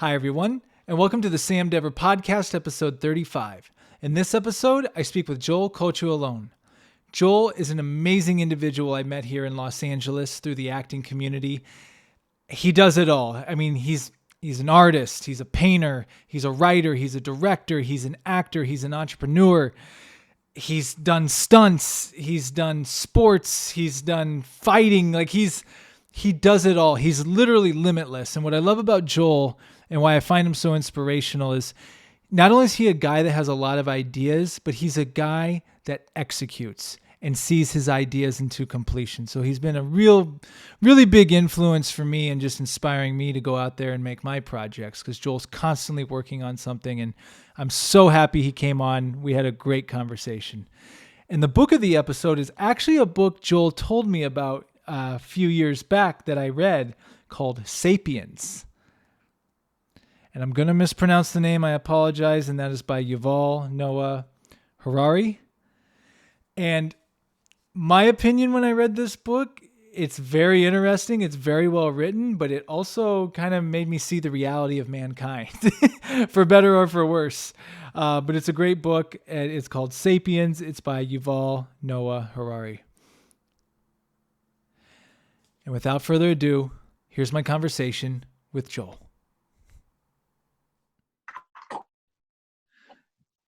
Hi, everyone, and welcome to the Sam Dever Podcast, episode 35. In this episode, I speak with Joel Cocciolone. Joel is an amazing individual I met here in Los Angeles through the acting community. He does it all. I mean, he's an artist, he's a painter, he's a writer, he's a director, he's an actor, he's an entrepreneur. He's done stunts, he's done sports, he's done fighting. He does it all. He's literally limitless. And what I love about Joel and why I find him so inspirational is not only is he a guy that has a lot of ideas, but he's a guy that executes and sees his ideas into completion. So he's been a really big influence for me and just inspiring me to go out there and make my projects, because Joel's constantly working on something. And I'm so happy he came on. We had a great conversation. And the book of the episode is actually a book Joel told me about a few years back that I read, called Sapiens. And I'm going to mispronounce the name. I apologize. And that is by Yuval Noah Harari. And my opinion when I read this book, it's very interesting. It's very well written, but it also kind of made me see the reality of mankind, for better or for worse. But it's a great book. It's called Sapiens. It's by Yuval Noah Harari. And without further ado, here's my conversation with Joel.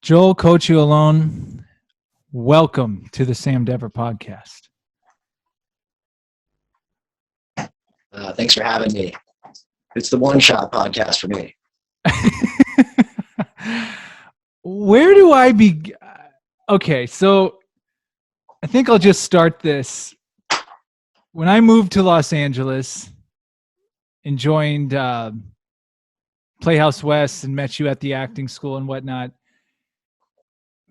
Joel Cocciolone, welcome to the Sam Dever Podcast. Thanks for having me. It's the one-shot podcast for me. Where do I begin? Okay, so I think I'll just start this. When I moved to Los Angeles and joined Playhouse West and met you at the acting school and whatnot,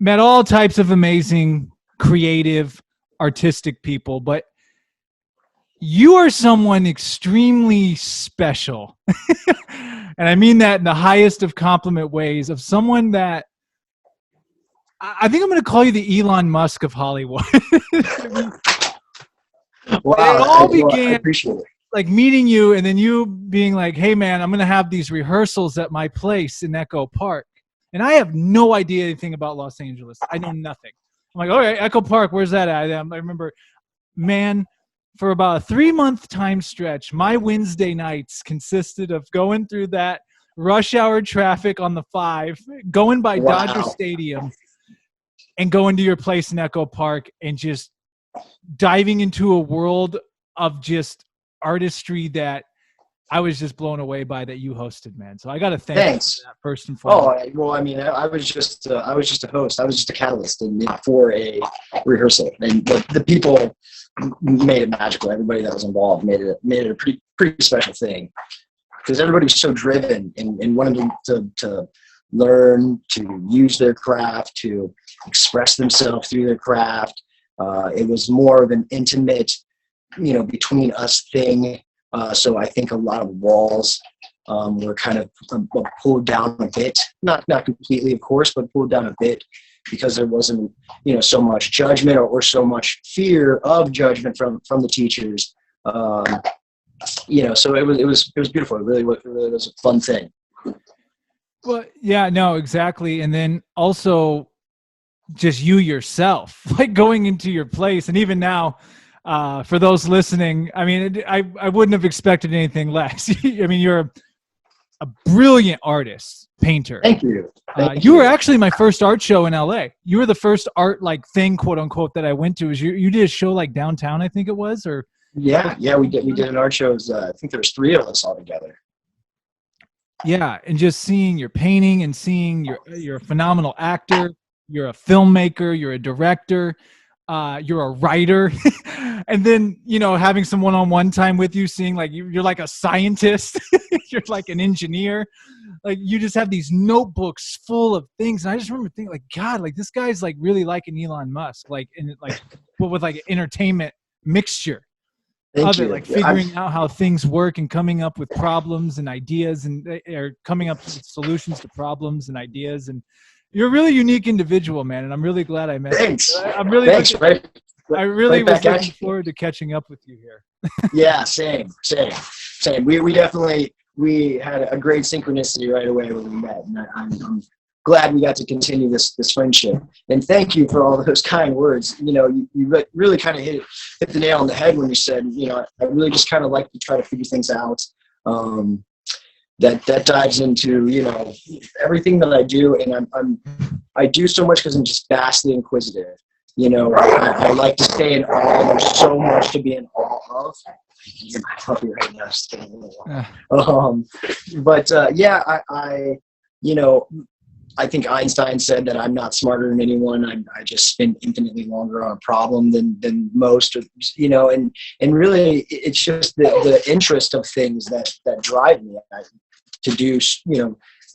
met all types of amazing, creative, artistic people, but you are someone extremely special. And I mean that in the highest of compliment ways, of someone that I think I'm going to call you the Elon Musk of Hollywood. Wow, it all began I appreciate it. like meeting you, and then you being like, hey man, I'm going to have these rehearsals at my place in Echo Park. And I have no idea anything about Los Angeles. I know nothing. I'm like, all right, Echo Park, where's that at? I remember, man, for about a 3-month time stretch, my Wednesday nights consisted of going through that rush hour traffic on the 5, going by Dodger Stadium, and going to your place in Echo Park and just diving into a world of just artistry that I was just blown away by, that you hosted, man. So I got to thank you for that first and foremost. Oh, well, I mean, I was just a host. I was just a catalyst for a rehearsal, and the people made it magical. Everybody that was involved made it a pretty special thing, because everybody was so driven and wanted to learn, to use their craft, to express themselves through their craft. It was more of an intimate, between us thing. So I think a lot of walls were kind of pulled down a bit, not completely, of course, but pulled down a bit, because there wasn't, so much judgment or so much fear of judgment from the teachers. So it was beautiful. It really was a fun thing. Well, yeah, no, exactly. And then also just you yourself, like going into your place, and even now, for those listening, I mean, I wouldn't have expected anything less. I mean, you're a brilliant artist, painter. Thank you. You were actually my first art show in LA. You were the first art thing, quote unquote, that I went to. You did a show like downtown, I think it was, or yeah, we did an art show. I think there was 3 of us all together. Yeah, and just seeing your painting and seeing you're a phenomenal actor, you're a filmmaker, you're a director. You're a writer, and then, having some one-on-one time with you, seeing like you're like a scientist, you're like an engineer, like you just have these notebooks full of things. And I just remember thinking, like, God, like this guy's like really like an Elon Musk, like, and like, but with like entertainment mixture of it, like figuring out how things work and coming up with problems and ideas, and or coming up with solutions to problems and ideas. And you're a really unique individual, man, and I'm really glad I met you. I'm really Thanks, I really was looking forward to catching up with you here. Yeah, same. We definitely we had a great synchronicity right away when we met, and I'm glad we got to continue this friendship. And thank you for all those kind words. You really kind of hit the nail on the head when you said, I really just kind of like to try to figure things out. That dives into everything that I do, and I do so much because I'm just vastly inquisitive. I like to stay in awe. There's so much to be in awe of. You're my puppy right now. Just getting a little I think Einstein said that I'm not smarter than anyone. I just spend infinitely longer on a problem than most, and really it's just the interest of things that drive me to do,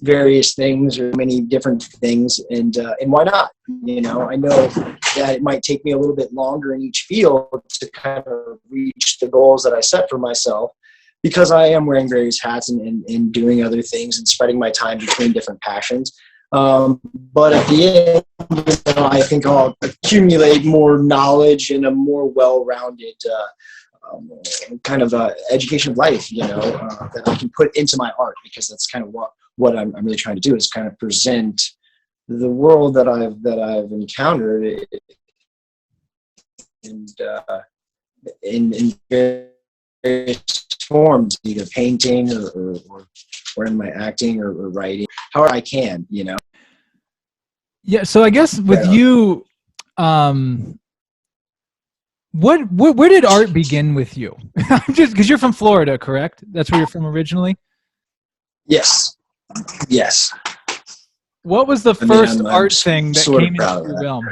various things or many different things. And why not? I know that it might take me a little bit longer in each field to kind of reach the goals that I set for myself, because I am wearing various hats and doing other things and spreading my time between different passions. But at the end, I think I'll accumulate more knowledge and a more well-rounded kind of education of life, that I can put into my art, because that's kind of what I'm really trying to do, is kind of present the world that I've encountered and in various forms, either painting or in my acting or writing, however I can, Yeah. So I guess with you, where did art begin with you? Just because you're from Florida, correct? That's where you're from originally? Yes. What was the first I'm art thing that came into your realm?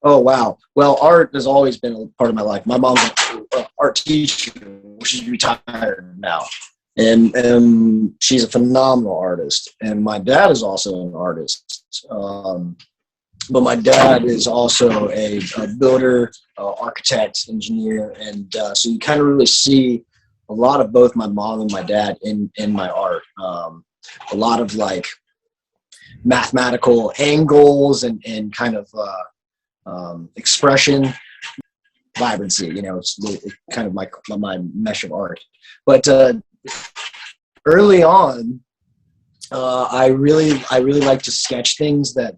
Oh, wow. Well, art has always been a part of my life. My mom's an art teacher. She's retired now. And she's a phenomenal artist. And my dad is also an artist. But my dad is also a builder, architect, engineer. And so you kind of really see a lot of both my mom and my dad in my art. A lot of like mathematical angles and kind of expression, vibrancy, it's kind of my mesh of art. But early on, I really like to sketch things that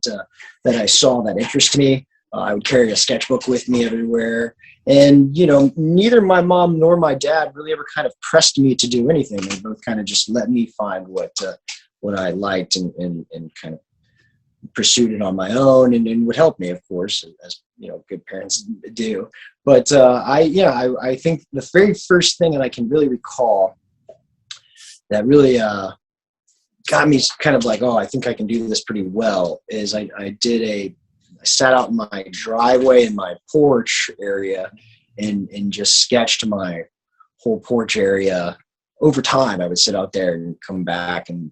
I saw that interested me. I would carry a sketchbook with me everywhere. And, neither my mom nor my dad really ever kind of pressed me to do anything. They both kind of just let me find what I liked and kind of pursued it on my own, and would help me, of course, as good parents do. But I think the very first thing that I can really recall that really got me kind of like, oh, I think I can do this pretty well, is I sat out in my driveway in my porch area and just sketched my whole porch area. Over time, I would sit out there and come back and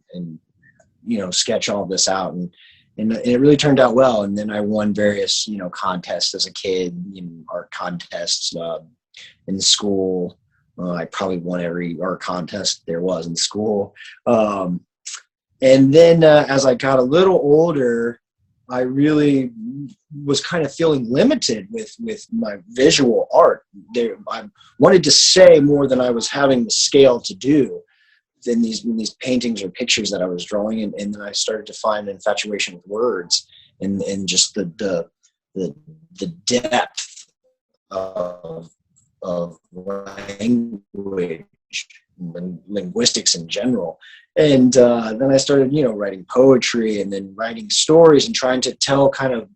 sketch all this out, and it really turned out well. And then I won various contests as a kid, art contests in school. I probably won every art contest there was in school. And then as I got a little older, I really was kind of feeling limited with my visual art. I wanted to say more than I was having the scale to do in these paintings or pictures that I was drawing. And then I started to find an infatuation with words and just the depth of language and linguistics in general. And then I started, writing poetry and then writing stories and trying to tell kind of,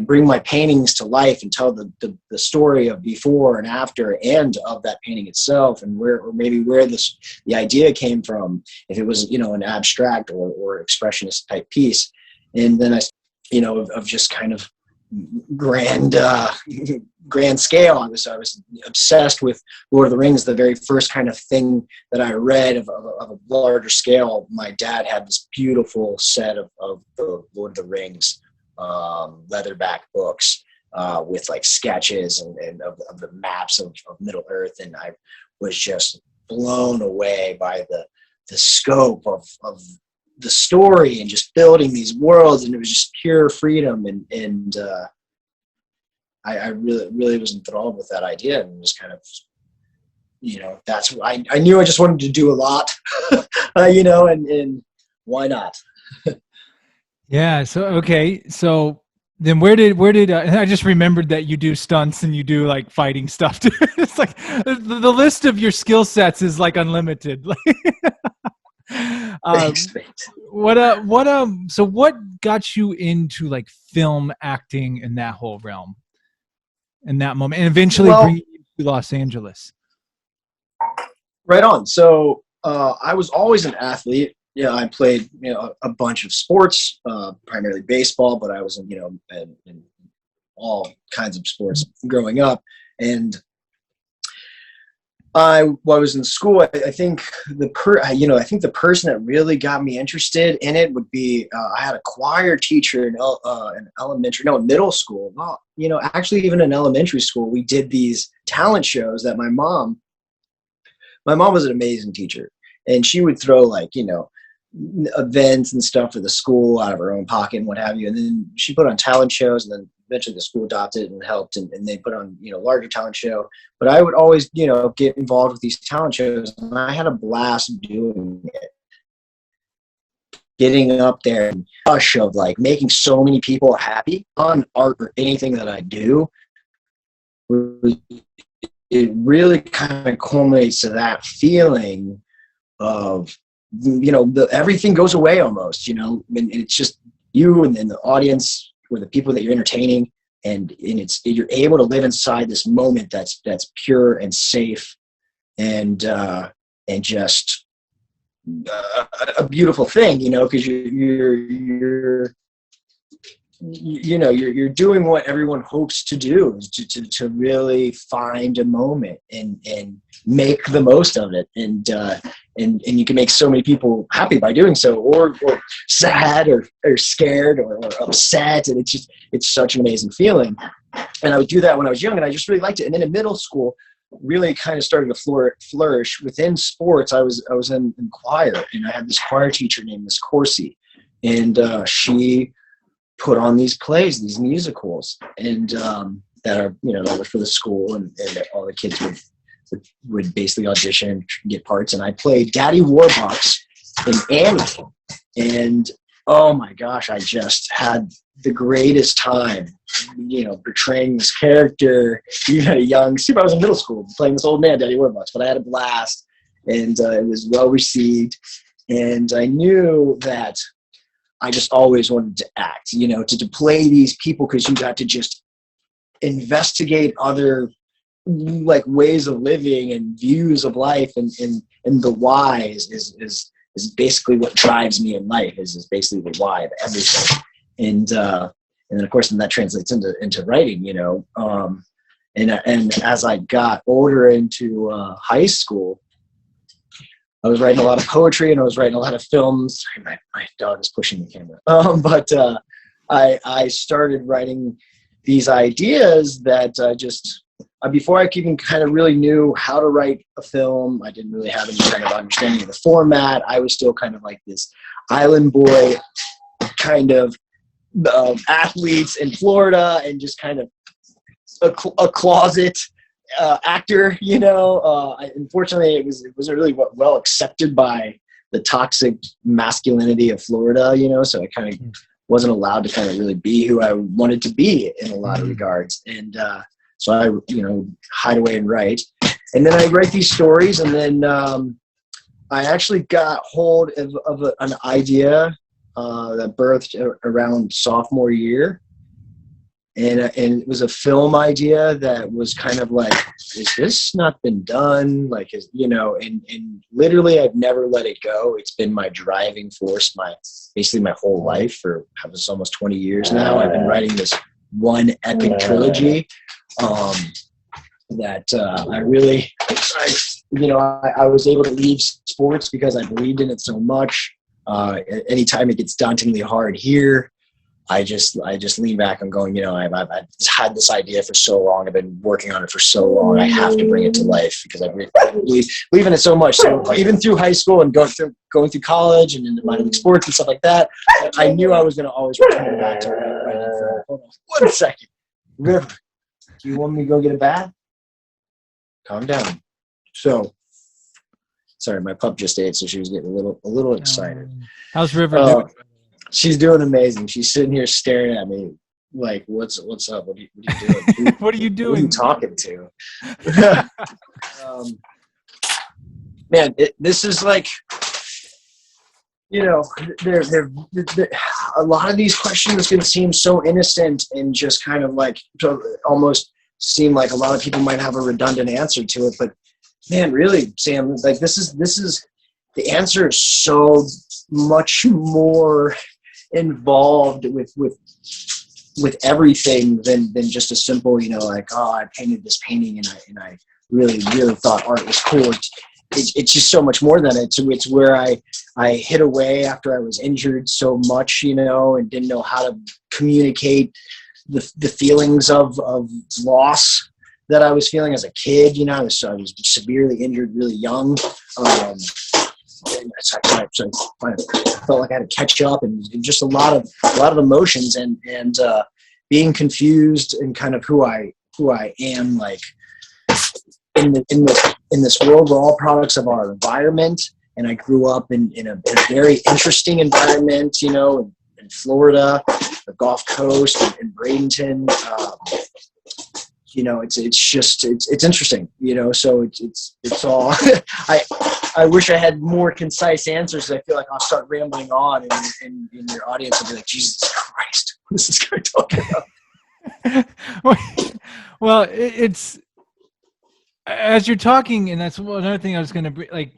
bring my paintings to life and tell the story of before and after and of that painting itself, and where the idea came from, if it was, an abstract or expressionist type piece. And then of just kind of grand scale. I was obsessed with Lord of the Rings. The very first kind of thing that I read of a larger scale, my dad had this beautiful set of the Lord of the Rings leatherback books with like sketches and of the maps of Middle Earth, and I was just blown away by the scope of the story and just building these worlds, and it was just pure freedom, and I really was enthralled with that idea, and just kind of that's I knew I just wanted to do a lot, and why not? Yeah. So okay. So then where did and I just remembered that you do stunts and you do like fighting stuff too. It's like the list of your skill sets is like unlimited. Thanks, um, thanks. so what got you into like film acting in that whole realm in that moment and eventually Well, bringing you to Los Angeles? right on. So I was always an athlete. Yeah, I played a bunch of sports, primarily baseball, but I was in all kinds of sports growing up. And while I was in school, I think I think the person that really got me interested in it would be I had a choir teacher in middle school. Well, actually even in elementary school, we did these talent shows that my mom was an amazing teacher, and she would throw events and stuff for the school out of her own pocket and what have you. And then she put on talent shows, and then eventually the school adopted and helped, and they put on, larger talent show. But I would always, get involved with these talent shows, and I had a blast doing it. Getting up there and rush of like making so many people happy on art or anything that I do, it really kind of culminates to that feeling of everything goes away almost, and it's just you and the audience or the people that you're entertaining, and you're able to live inside this moment that's pure and safe and just a beautiful thing, because you're doing what everyone hopes to do, is to really find a moment and make the most of it, and you can make so many people happy by doing so, or sad or scared or upset, and it's such an amazing feeling. And I would do that when I was young, and I just really liked it. And then in middle school, really kind of started to flourish within sports. I was in choir, and I had this choir teacher named Miss Corsi, and she put on these plays, these musicals, and that are that were for the school, and all the kids would basically audition and get parts. And I played Daddy Warbucks in Annie, and oh my gosh, I just had the greatest time, portraying this character. Young, I was in middle school playing this old man, Daddy Warbucks, but I had a blast, and it was well received. And I knew that I just always wanted to act, to play these people, because you got to just investigate other like ways of living and views of life, and the whys is basically what drives me in life, is basically the why of everything. And then of course that translates into writing, and as I got older into high school, I was writing a lot of poetry, and I was writing a lot of films. My dog is pushing the camera. But I started writing these ideas that before I even kind of really knew how to write a film, I didn't really have any kind of understanding of the format. I was still kind of like this island boy kind of athletes in Florida, and just kind of a closet actor, unfortunately it wasn't really well accepted by the toxic masculinity of Florida, so I kind of wasn't allowed to kind of really be who I wanted to be in a lot of regards. And so I hide away and write, and then I write these stories, and then I actually got hold of an idea that birthed around sophomore year. And it was a film idea that was kind of like, is this not been done? Like, and literally I've never let it go. It's been my driving force, basically my whole life, for almost 20 years now. I've been writing this one epic trilogy that I was able to leave sports because I believed in it so much. Anytime it gets dauntingly hard here, I just lean back and going, I've had this idea for so long. I've been working on it for so long. I have to bring it to life because I believe in it so much. So even through high school and going through college and in minor league sports and stuff like that, I knew I was going to always return back to writing film. Hold on 1 second. River, do you want me to go get a bath? Calm down. So sorry, my pup just ate, so she was getting a little excited. How's River doing? She's doing amazing. She's sitting here staring at me like, what's up? What are you doing? What are you doing? Who are you talking to? Man, this is like, there a lot of these questions can seem so innocent and just kind of like almost seem like a lot of people might have a redundant answer to it. But man, really, Sam, like this is the answer is so much more involved with everything than just a simple, like, oh, I painted this painting and I really thought art was cool. It's just so much more than it. So it's where I hid away after I was injured so much, and didn't know how to communicate the feelings of loss that I was feeling as a kid. I was severely injured really young. I felt like I had to catch up, and just a lot of emotions and being confused and kind of who I am, like in this world. We're all products of our environment, and I grew up in a very interesting environment, in Florida, the Gulf Coast, in Bradenton. It's interesting, so it's all. I wish I had more concise answers. I feel like I'll start rambling on, and your audience will be like, Jesus Christ, what is this guy talking about? Well, it's as you're talking, and that's another thing I was going to bring. Like,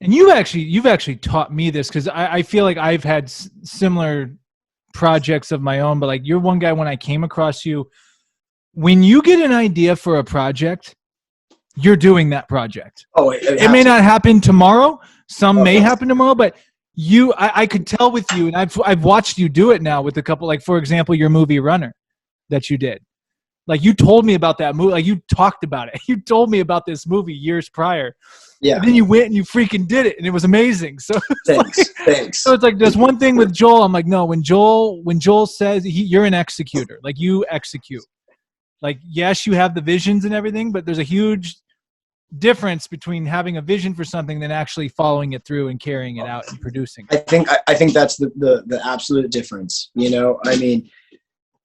and you've actually taught me this, because I feel like I've had similar projects of my own, but like you're one guy, when I came across you, when you get an idea for a project, you're doing that project. Oh, it may not happen tomorrow. Some may happen tomorrow, but I could tell with you, and I've watched you do it now with a couple, like, for example, your movie Runner that you did. Like, you told me about that movie. Like, you talked about it. You told me about this movie years prior. Yeah. And then you went and you freaking did it, and it was amazing. So thanks. So it's like, there's one thing with Joel. I'm like, no, when Joel says you're an executor, like, you execute. Like, yes, you have the visions and everything, but there's a huge difference between having a vision for something than actually following it through and carrying it out and producing. I think that's the absolute difference. I mean,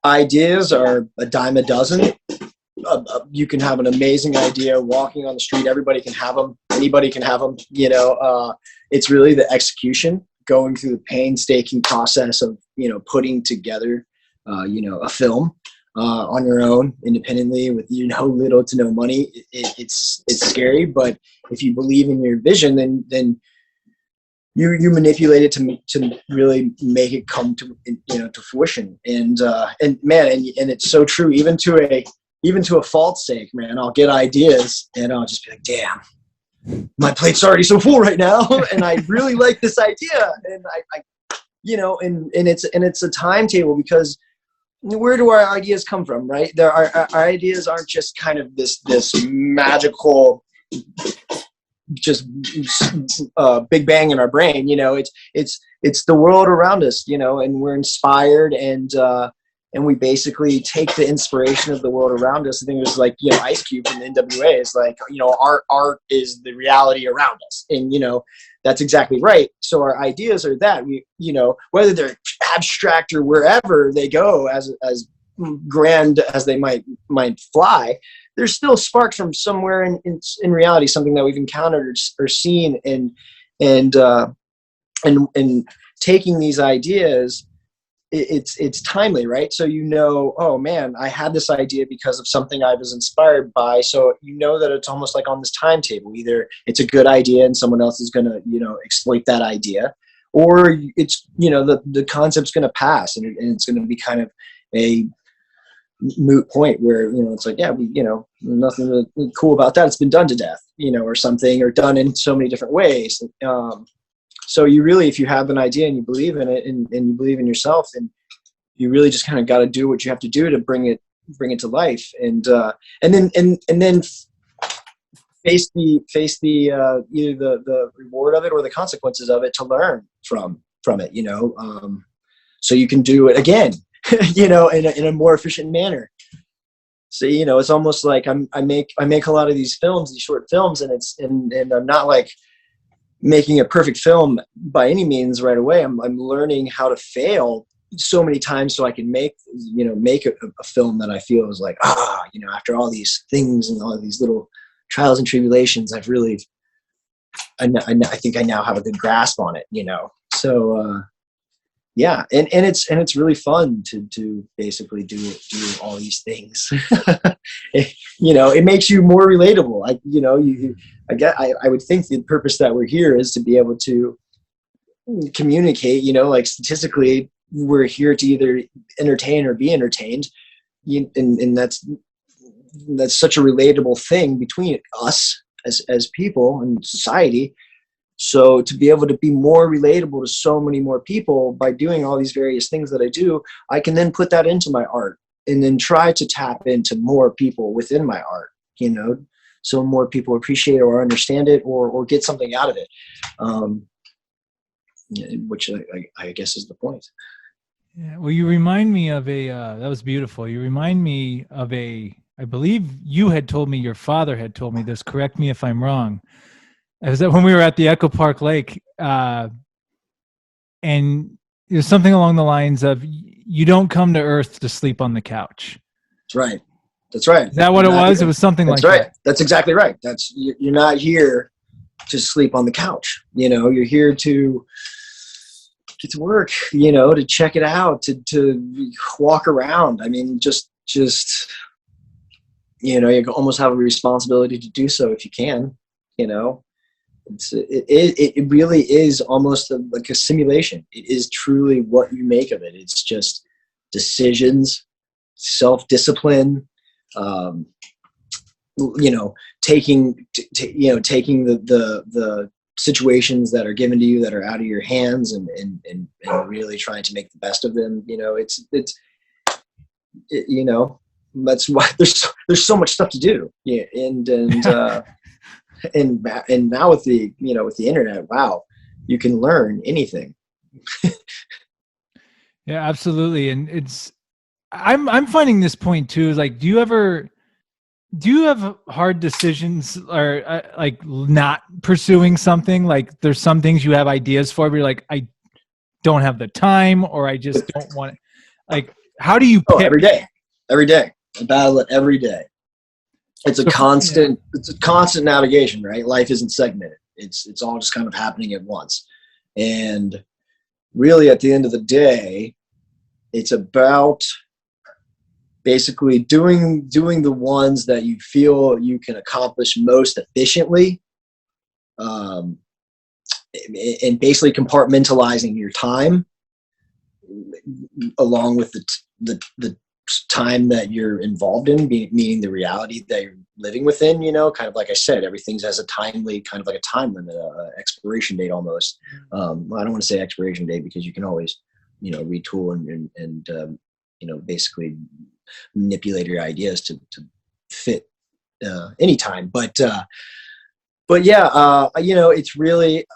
ideas are a dime a dozen. You can have an amazing idea walking on the street. Everybody can have them. Anybody can have them. It's really the execution, going through the painstaking process of, putting together, a film on your own, independently, with little to no money. It's scary, but if you believe in your vision, then you manipulate it to really make it come to to fruition. And man, and it's so true. Even to a fault's sake, man, I'll get ideas and I'll just be like, damn, my plate's already so full right now, and I really like this idea, and and it's a timetable, because where do our ideas come from, right? Our ideas aren't just kind of this magical, just big bang in our brain. It's the world around us, and we're inspired, and we basically take the inspiration of the world around us. I think it was like, Ice Cube from the NWA is like, art is the reality around us, and that's exactly right. So our ideas are that we, whether they're abstract or wherever they go, as grand as they might fly, there's still sparks from somewhere in reality, something that we've encountered or seen, and taking these ideas, it's timely, right? So oh man, I had this idea because of something I was inspired by. So that it's almost like on this timetable. Either it's a good idea and someone else is gonna exploit that idea, or it's the concept's gonna pass and it's gonna be kind of a moot point where it's like, yeah, we nothing really cool about that. It's been done to death, or something, or done in so many different ways. So you really, if you have an idea and you believe in it and you believe in yourself, and you really just kind of got to do what you have to do to bring it to life, and then face the either the reward of it or the consequences of it, to learn from it, so you can do it again, in a more efficient manner. So, it's almost like I make a lot of these films, these short films, and I'm not like making a perfect film by any means right away. I'm learning how to fail so many times so I can make a film that I feel is like, after all these things and all these little trials and tribulations, I think I now have a good grasp on it, So, yeah. And it's really fun to basically do all these things. It makes you more relatable. I would think the purpose that we're here is to be able to communicate, like statistically we're here to either entertain or be entertained. And that's such a relatable thing between us as people and society. So to be able to be more relatable to so many more people by doing all these various things that I do, I can then put that into my art and then try to tap into more people within my art, so more people appreciate it or understand it or get something out of it. Which I guess is the point. Yeah, well, you remind me of that was beautiful. You remind me of I believe you had told me, your father had told me this, correct me if I'm wrong. It was that when we were at the Echo Park Lake, and it was something along the lines of, you don't come to Earth to sleep on the couch. That's right. That's right. Is that what it was? It was something like right. that. That's exactly right. You're not here to sleep on the couch. You're here to get to work, to check it out, to walk around. I mean, just you almost have a responsibility to do so if you can. It really is almost like a simulation. It is truly what you make of it. It's just decisions, self-discipline, taking the situations that are given to you that are out of your hands and really trying to make the best of them. That's why there's so much stuff to do. Yeah. And now with the internet, wow, you can learn anything. Yeah, absolutely. And I'm finding this point too, is like, do you have hard decisions or like not pursuing something? Like there's some things you have ideas for, but you're like, I don't have the time, or I just don't want it. Like, how do you pick? Every day. I battle it every day. It's a constant navigation, right? Life isn't segmented. It's all just kind of happening at once. And really at the end of the day, it's about basically doing the ones that you feel you can accomplish most efficiently, and basically compartmentalizing your time along with the time that you're involved in, meaning the reality that you're living within. Kind of like I said, everything has a timely, kind of like a time limit, expiration date almost. Well, I don't want to say expiration date because you can always retool and basically manipulate your ideas to fit any time. But yeah, it's really,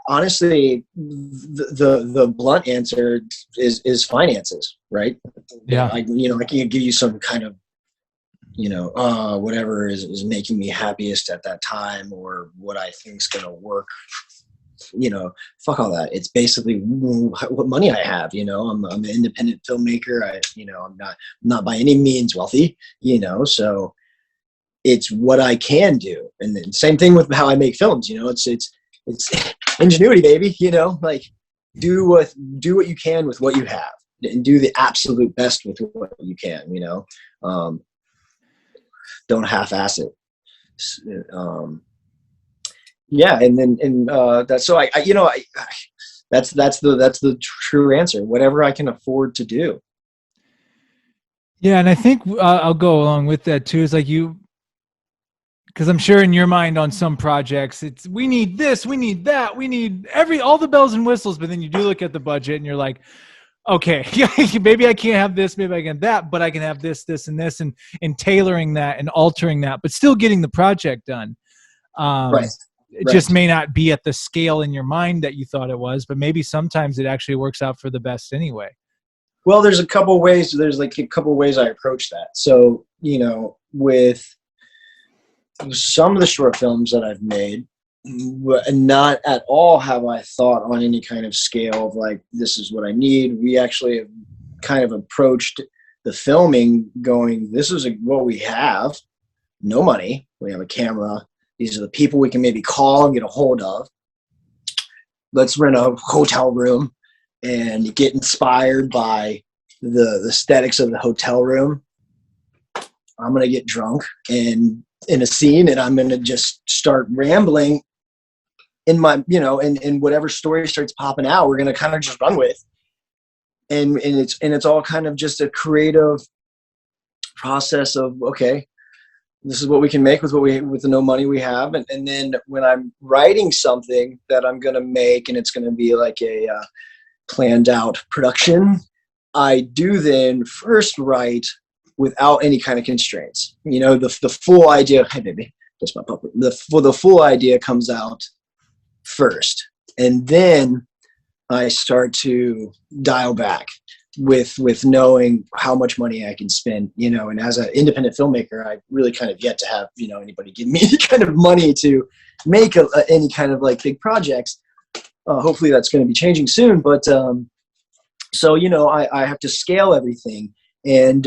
honestly, the blunt answer is finances, right? Yeah. I can't give you some kind of, whatever is making me happiest at that time or what I think is going to work. Fuck all that. It's basically what money I have. I'm an independent filmmaker. I'm not by any means wealthy. So it's what I can do. And then same thing with how I make films. It's ingenuity, baby. Like do what you can with what you have, and do the absolute best with what you can. Don't half-ass it. Yeah, that's so that's the true answer. Whatever I can afford to do. Yeah, and I think I'll go along with that too. Is like because I'm sure in your mind on some projects, it's we need this, we need that, we need all the bells and whistles. But then you do look at the budget and you're like, okay, maybe I can't have this, maybe I can have that, but I can have this, this, and this, and tailoring that and altering that, but still getting the project done. Right. It just may not be at the scale in your mind that you thought it was, but maybe sometimes it actually works out for the best anyway. Well, there's a couple ways. There's like a couple ways I approach that. So, with some of the short films that I've made, not at all have I thought on any kind of scale of like, this is what I need. We actually have kind of approached the filming going, this is what we have. No money. We have a camera. These are the people we can maybe call and get a hold of. Let's rent a hotel room and get inspired by the aesthetics of the hotel room. I'm going to get drunk and in a scene, and I'm going to just start rambling in my, and whatever story starts popping out, we're going to kind of just run with. And it's all kind of just a creative process of, okay, this is what we can make with the no money we have. And then when I'm writing something that I'm going to make, and it's going to be like a planned out production, I do then first write without any kind of constraints. The full idea, hey baby, that's my puppet. The full idea comes out first. And then I start to dial back with knowing how much money I can spend, and as an independent filmmaker, I really kind of yet to have, anybody give me any kind of money to make any kind of like big projects. Hopefully that's going to be changing soon. But, so, I have to scale everything and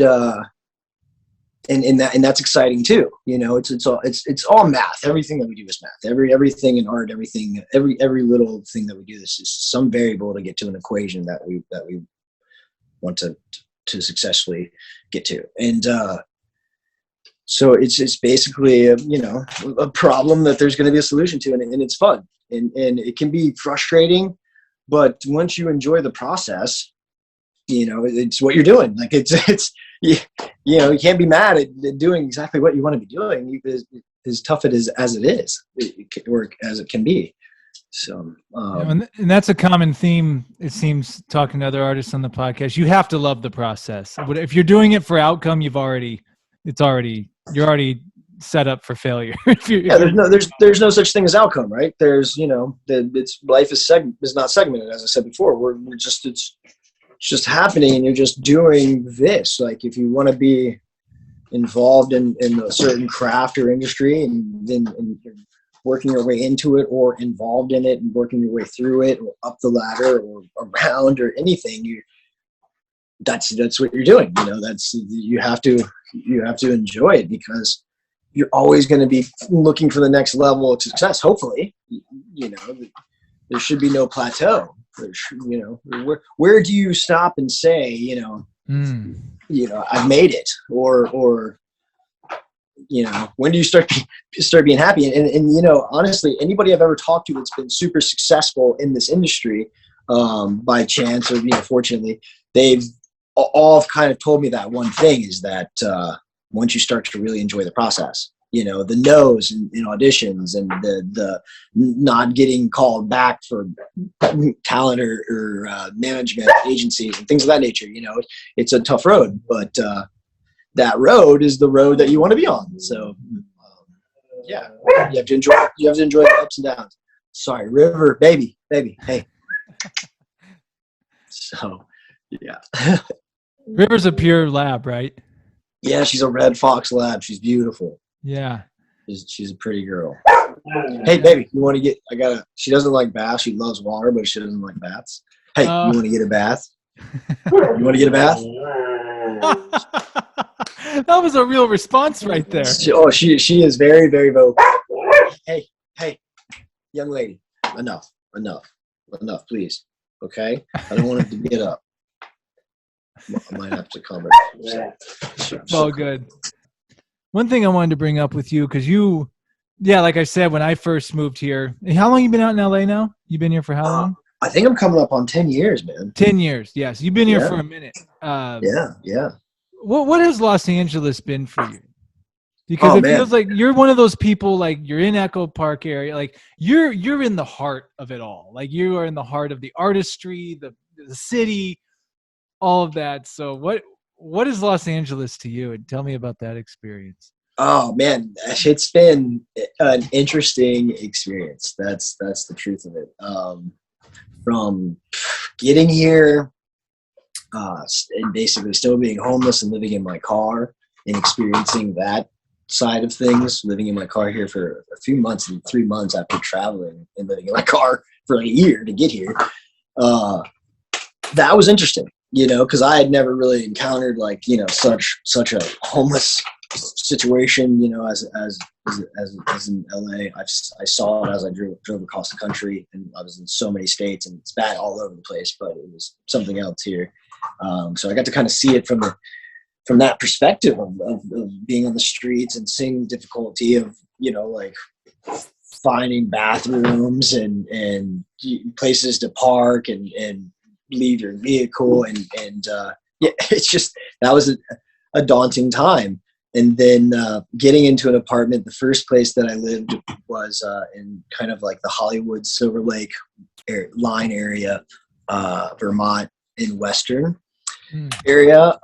that's exciting too. It's all math. Everything that we do is math. Everything in art, every little thing that we do, this is some variable to get to an equation that we want to successfully get to. And so it's basically a problem that there's going to be a solution to, and it's fun, and it can be frustrating, but once you enjoy the process, it's what you're doing. Like it's you can't be mad at doing exactly what you want to be doing, as tough it is as it is, or as it can be. So, and that's a common theme, it seems, talking to other artists on the podcast. You have to love the process. But if you're doing it for outcome, you're already set up for failture. There's no such thing as outcome, right? There's life is not segmented, as I said before. It's just happening, and you're just doing this. Like if you want to be involved in a certain craft or industry, and then you're working your way into it, or involved in it and working your way through it, or up the ladder, or around, or anything, that's what you're doing. You have to enjoy it, because you're always going to be looking for the next level of success. Hopefully, there should be no plateau. Where do you stop and say, I've made it, or when do you start being happy? And honestly, anybody I've ever talked to that's been super successful in this industry, by chance or fortunately, they've all kind of told me that one thing is that once you start to really enjoy the process, the no's in auditions, and the not getting called back for talent or management agencies and things of that nature, it's a tough road, but that road is the road that you want to be on. So you have to enjoy the ups and downs. Sorry, River, baby, hey. So yeah. River's a pure lab, right? Yeah, she's a red fox lab. She's beautiful. Yeah. She's a pretty girl. Hey, baby, you want to get, she doesn't like baths. She loves water, but she doesn't like baths. Hey, you want to get a bath? You want to get a bath? That was a real response right there. She is very, very vocal. Hey, young lady, enough, please. Okay? I don't want it to get up. I might have to cover it. It's all good. One thing I wanted to bring up with you, because like I said, when I first moved here, how long you been out in LA now? You've been here for how long? I think I'm coming up on 10 years, man. 10 years, yes. You've been here for a minute. Yeah. What has Los Angeles been for you? Because feels like you're one of those people, like you're in Echo Park area, like you're in the heart of it all. Like you are in the heart of the artistry, the city, all of that. So what is Los Angeles to you? And tell me about that experience. Oh man, it's been an interesting experience. That's the truth of it. From getting here, and basically still being homeless and living in my car and experiencing that side of things, living in my car here for a few months and 3 months after traveling and living in my car for a year to get here. That was interesting, because I had never really encountered like, such a homeless situation, as in LA. I saw it as I drove across the country, and I was in so many states, and it's bad all over the place, but it was something else here. So I got to kind of see it from that perspective of being on the streets and seeing the difficulty of, like finding bathrooms and places to park and leave your vehicle. And it's just, that was a daunting time. And then getting into an apartment, the first place that I lived was in kind of like the Hollywood, Silver Lake line area, Vermont in Western area.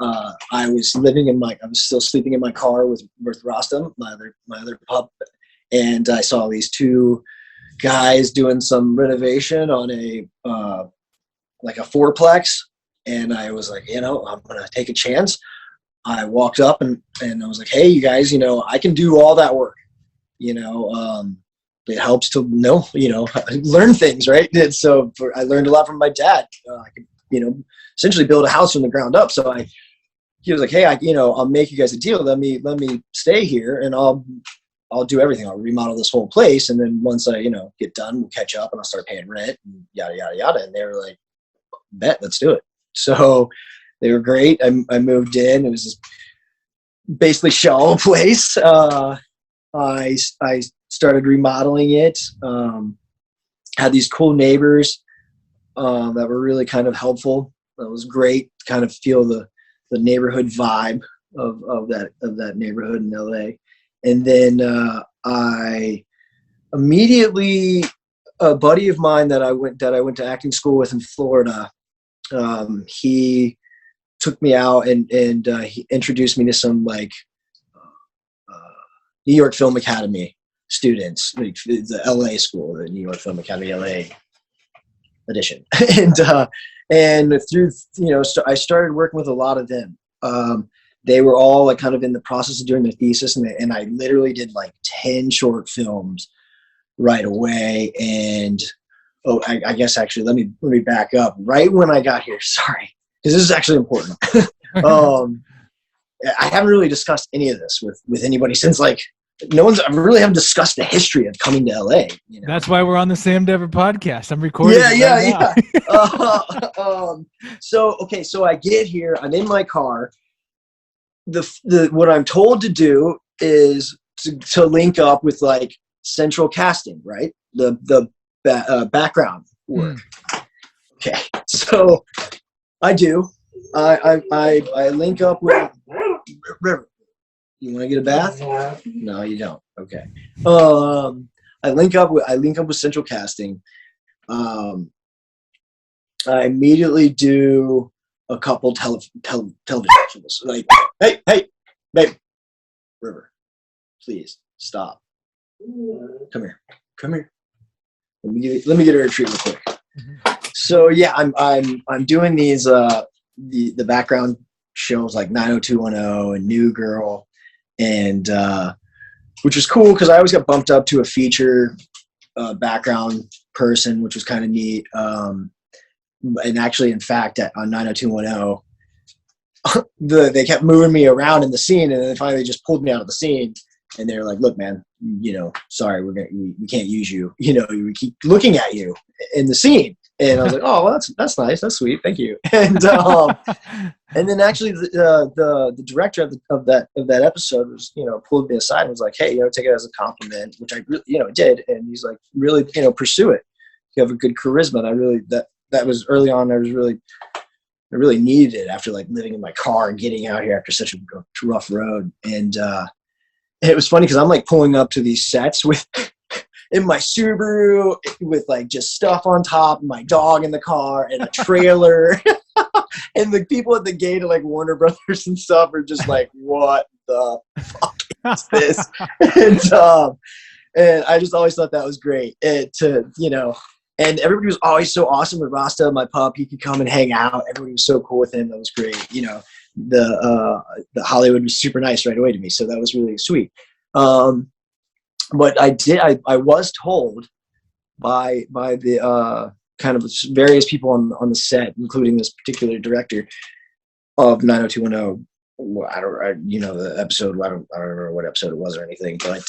I was still sleeping in my car with Rostam, my other pup, and I saw these two guys doing some renovation on a like a fourplex, and I was like, I'm gonna take a chance. I walked up and I was like, hey, you guys, I can do all that work. It helps to know, learn things, right? And so I learned a lot from my dad. I could, essentially build a house from the ground up. So he was like, hey, I'll make you guys a deal. Let me stay here, and I'll do everything. I'll remodel this whole place. And then once I, get done, we'll catch up and I'll start paying rent and yada, yada, yada. And they were like, bet, let's do it. So they were great. I moved in. It was this basically shell place. I started remodeling it. Had these cool neighbors that were really kind of helpful. It was great to kind of feel the neighborhood vibe of that neighborhood in LA. And then I immediately, a buddy of mine that I went to acting school with in Florida, he took me out and he introduced me to some like New York Film Academy students, like the LA school, the New York Film Academy LA edition. And through, I started working with a lot of them. They were all like kind of in the process of doing their thesis, and I literally did like 10 short films right away. And I guess actually let me back up. Right when I got here, sorry, because this is actually important. I haven't really discussed any of this with anybody since I really haven't discussed the history of coming to LA. That's why we're on the Sam Dever podcast. I'm recording. Yeah. So I get here, I'm in my car. What I'm told to do is to link up with like central casting, right? The background work. Okay, so I do. I link up with River. You want to get a bath? No, you don't. Okay. I link up with central casting. I immediately do a couple television shows. Like, hey, babe, River, please stop. Come here. Let me get a retreat real quick. So yeah, I'm doing these the background shows like 90210 and New Girl, and which was cool because I always got bumped up to a feature background person, which was kind of neat. And actually, in fact, on 90210, they kept moving me around in the scene, and then finally just pulled me out of the scene. And they're like, "Look, man, sorry, we can't use you. We keep looking at you in the scene." And I was like, "Oh, well, that's nice, that's sweet, thank you." And then actually the director of that episode was pulled me aside and was like, "Hey, take it as a compliment," which I really did. And he's like, "Really, pursue it. You have a good charisma." And I really that was early on. I really needed it after like living in my car and getting out here after such a rough road. And it was funny because I'm like pulling up to these sets with in my Subaru with like just stuff on top, my dog in the car, and a trailer. And the people at the gate of like Warner Brothers and stuff are just like, "What the fuck is this?" And I just always thought that was great. And everybody was always so awesome with Rasta, my pup. He could come and hang out. Everybody was so cool with him. That was great. You know, the Hollywood was super nice right away to me. So that was really sweet. But I was told by the kind of various people on the set, including this particular director of 90210. You know, the episode, I don't remember what episode it was or anything, but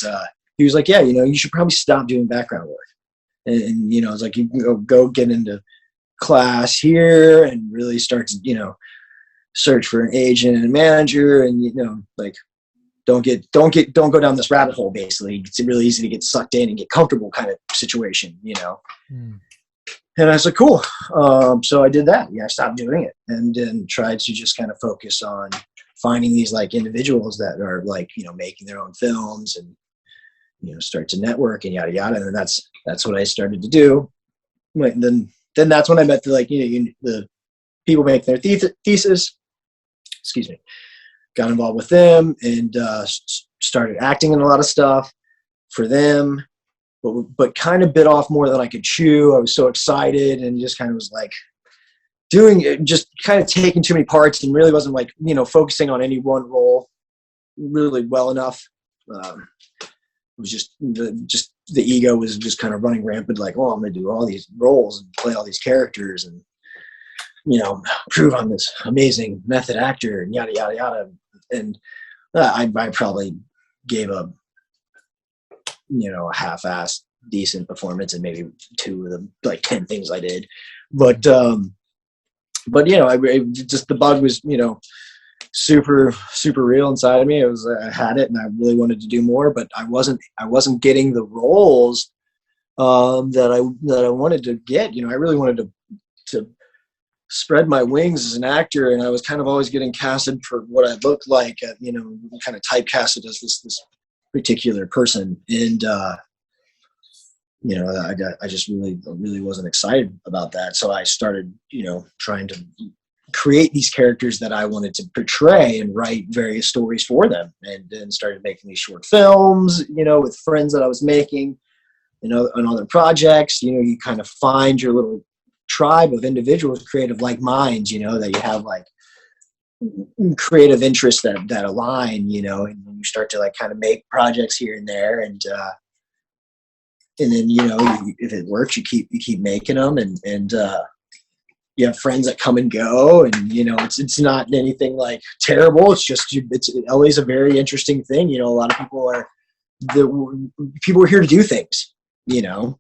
he was like, yeah, you know, you should probably stop doing background work. And you know, it's like, you can go get into class here and really start to, you know, search for an agent and a manager, and, you know, like, don't go down this rabbit hole. Basically, it's really easy to get sucked in and get comfortable kind of situation, you know. And I was like, cool. So I did that. Yeah, I stopped doing it and then tried to just kind of focus on finding these like individuals that are like, you know, making their own films and, you know, start to network and yada yada. And then that's what I started to do. Then that's when I met the people making their thesis. Excuse me. Got involved with them and started acting in a lot of stuff for them, but kind of bit off more than I could chew. I was so excited and just kind of was like doing it, just kind of taking too many parts, and really wasn't like, you know, focusing on any one role really well enough. It was just the ego was just kind of running rampant, like, oh, I'm going to do all these roles and play all these characters and, you know, prove I'm this amazing method actor and yada, yada, yada. And I probably gave a, you know, a half-assed decent performance and maybe 2 of the like 10 things I did. But you know, just the bug was, you know, super, super real inside of me. I had it and I really wanted to do more, but I wasn't getting the roles that I wanted to get. You know, I really wanted to spread my wings as an actor, and I was kind of always getting casted for what I looked like, you know, kind of typecasted as this particular person. And, you know, I just really wasn't excited about that. So I started, you know, trying to create these characters that I wanted to portray and write various stories for them. And then started making these short films, you know, with friends that I was making, you know, on other projects. You know, you kind of find your little tribe of individuals, creative like minds, you know, that you have like creative interests that align, you know, and you start to like kind of make projects here and there, and then, you know, if it works, you keep making them, and you have friends that come and go, and, you know, it's not anything like terrible. It's just, it's always a very interesting thing. You know, a lot of people are here to do things, you know.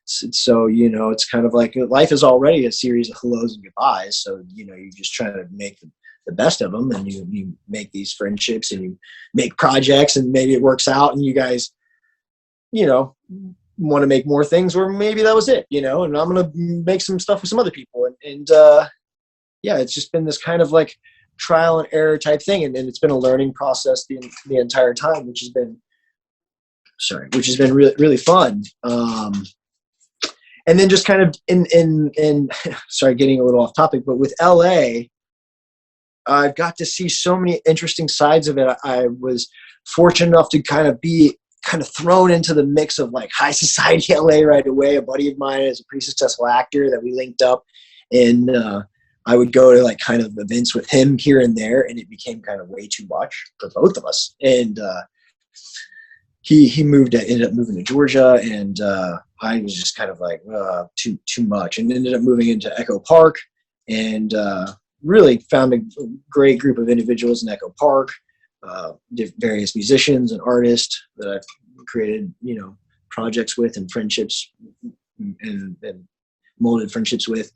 So, you know, it's kind of like life is already a series of hellos and goodbyes. So, you know, you just try to make the best of them, and you make these friendships and you make projects, and maybe it works out and you guys, you know, want to make more things, or maybe that was it, you know, and I'm going to make some stuff with some other people. And yeah, it's just been this kind of like trial and error type thing. And it's been a learning process the entire time, which has been really, really fun. And then just kind of in sorry, getting a little off topic, but with LA, I've got to see so many interesting sides of it. I was fortunate enough to kind of be thrown into the mix of like high society LA right away. A buddy of mine is a pretty successful actor that we linked up, and I would go to like kind of events with him here and there, and it became kind of way too much for both of us. And he ended up moving to Georgia, and I was just kind of like too much, and ended up moving into Echo Park, and really found a great group of individuals in Echo Park, various musicians and artists that I've created, you know, projects with and friendships and molded friendships with.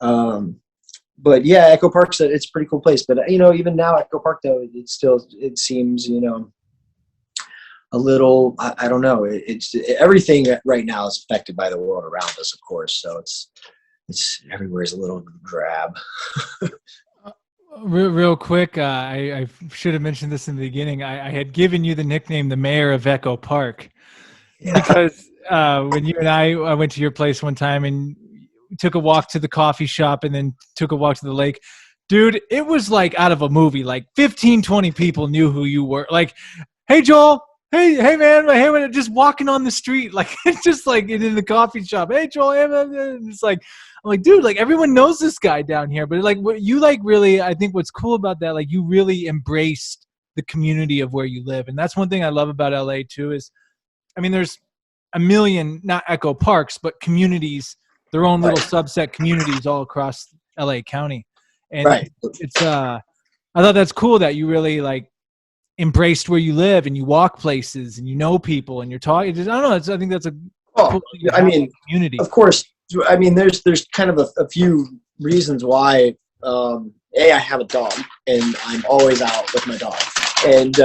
But yeah, Echo Park's it's a pretty cool place. But, you know, even now Echo Park, though, it seems, you know, a little, I don't know. It's everything right now is affected by the world around us, of course. So it's everywhere is a little drab. Real quick, I should have mentioned this in the beginning. I had given you the nickname the Mayor of Echo Park, because when you and I went to your place one time and took a walk to the coffee shop and then took a walk to the lake, dude, it was like out of a movie. Like 15, 20 people knew who you were. Like, hey, Joel, hey man, hey, when just walking on the street, like it's just like in the coffee shop. Hey Joel, it's like I'm like, dude, like everyone knows this guy down here, but like what you like really, I think what's cool about that, like you really embraced the community of where you live, and that's one thing I love about LA too. Is I mean, there's a million not Echo Parks, but communities, their own little Right. subset communities all across LA County, and Right. it's I thought that's cool that you really like embraced where you live and you walk places and you know people and you're talking. I don't know. I think that's a Oh, cool thing to I have that mean, community. of course. I mean, there's kind of a few reasons why. I have a dog, and I'm always out with my dog, and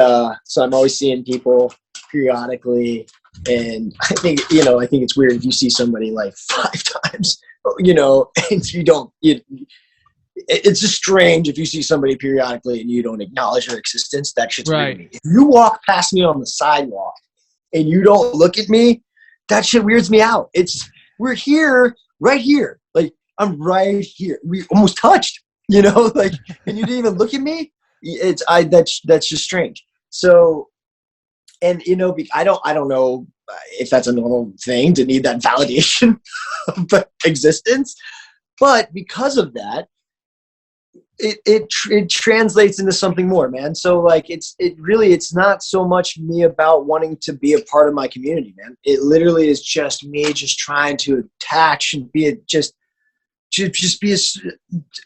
so I'm always seeing people periodically. And I think it's weird if you see somebody like 5 times, and you don't. It's just strange if you see somebody periodically and you don't acknowledge their existence. That shit's weird to Right. me. If you walk past me on the sidewalk and you don't look at me, that shit weirds me out. We're here, right here. Like I'm right here. We almost touched, like, and you didn't even look at me. That's just strange. So, and I don't know if that's a normal thing to need that validation of existence, but because of that, it translates into something more, man. So like it's not so much me about wanting to be a part of my community, man. It literally is just me just trying to attach and just be